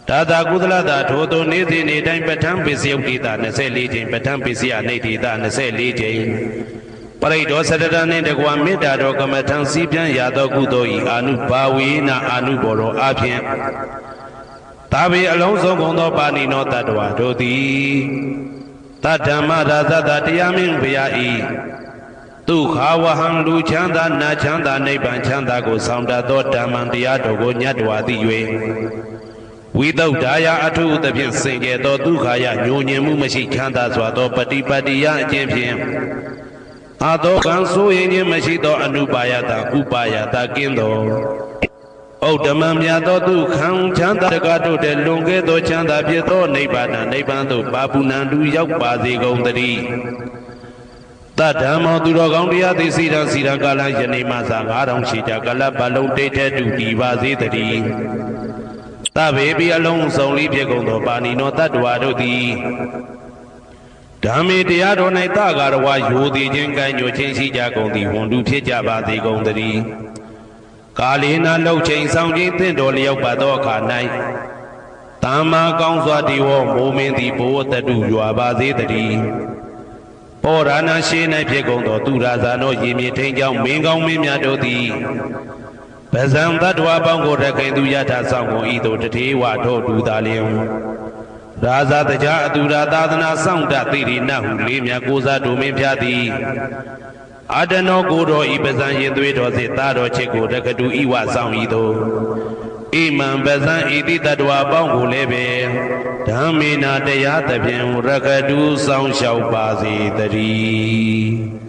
ဒါသာကုသလတာထိုသို့နေ့စဉ်နေ့တိုင်းပဋ္ဌာန်းပစ္စယုတ်တိတာ24ချိန်ပဋ္ဌာန်းပစ္စယနေတိတာ24ချိန်ပရိဒောသတ္တရနှင့်တကွာမေတ္တာတော်ကမ္မထံစည်းပြန်ရသောကုသိုလ်ဤအာနုဘာဝေနအာနုဘောတော်အဖြင့်သာဝေအလုံးစုံကုန်သောပါဏိနောတတ္တဝါတို့သည်တတ္တမရာဇတတရားမင်းဘုရားဤဒုက္ခဝဟံလူချမ်းသာနာချမ်းသာနိဗ္ဗာန်ချမ်းသာကိုဆောင်တတ်သောဓမ္မံတရားတော်ကိုညတ်တော်သည်၍ ဝိတုဒ္ဓါယအထုသဖြင့်စင်ကြယ်သောဒုက္ခယညိုညင်မှုမရှိချမ်းသာစွာသောပฏิပတ္တိယအခြင်းဖြင့်အာသောကံဆိုရင်ခြင်းမရှိသောအနုပါယတဥပါယတကင်းသောဩဒ္ဓမံမြတ်သောဒုက္ခံချမ်းသာတကားတို့တဲ့လွန်ကဲသောချမ်းသာဖြစ်သောနိဗ္ဗာန်နိဗ္ဗာန်သို့ပါပုဏ္ဏတူရောက်ပါစေကုန်သတည်းတတ္ထမောသူတော်ကောင်းတရားသိစီရန်ကာလယနေ့မှသာ9000ရှိကြကလပ်ပလုံးတိတ်တဲ့တူတည်ပါစေတည်းတဗေပိအလုံးစုံလေးဖြစ်ကုန်သောပါဏိနောတတ္တဝါတို့သည်ဓမ္မေတရားတော်၌တကာရဝါယိုသည်ခြင်းကံညွှန်ခြင်းရှိကြကုန်သည်ဝန်တူဖြစ်ကြပါစေကုန်သတည်းကာလေနာလှုပ်ချိန်ဆောင်ခြင်းတင့်တော်လျောက်ပါသောအခါ၌တာမာကောင်းစွာဒီဝမိုးမင်းသည်ဘိုးတတုရွာပါစေတည်းပောရဏရှိ၌ဖြစ်ကုန်သောသူရာဇာနောရေမြေထိန်ကြောင့်မင်းကောင်းမင်းများတို့သည်ပဇံတတ္တဝါပေါင်းကိုရခိုင်သူယထာဆောင်ကုန်ဤသို့တထေဝထောတူသာလျင်ရာဇာတကြအတူရာသာသနာဆောင်တသိရိနဟုလေးမြတ်ကိုစားတို့မင်းဖျားသည်အာတနောကိုတော်ဤပဇံရင်သွေးတော်စေသားတော်ချစ်ကိုတက္ကတူဤဝဆောင်ဤသို့ဣမံပဇံဤတိတတ္တဝါပေါင်းကိုလည်းပဲဓမ္မေနာတရားသဖြင့်ရက္ခတူဆောင်လျှောက်ပါစေတည်း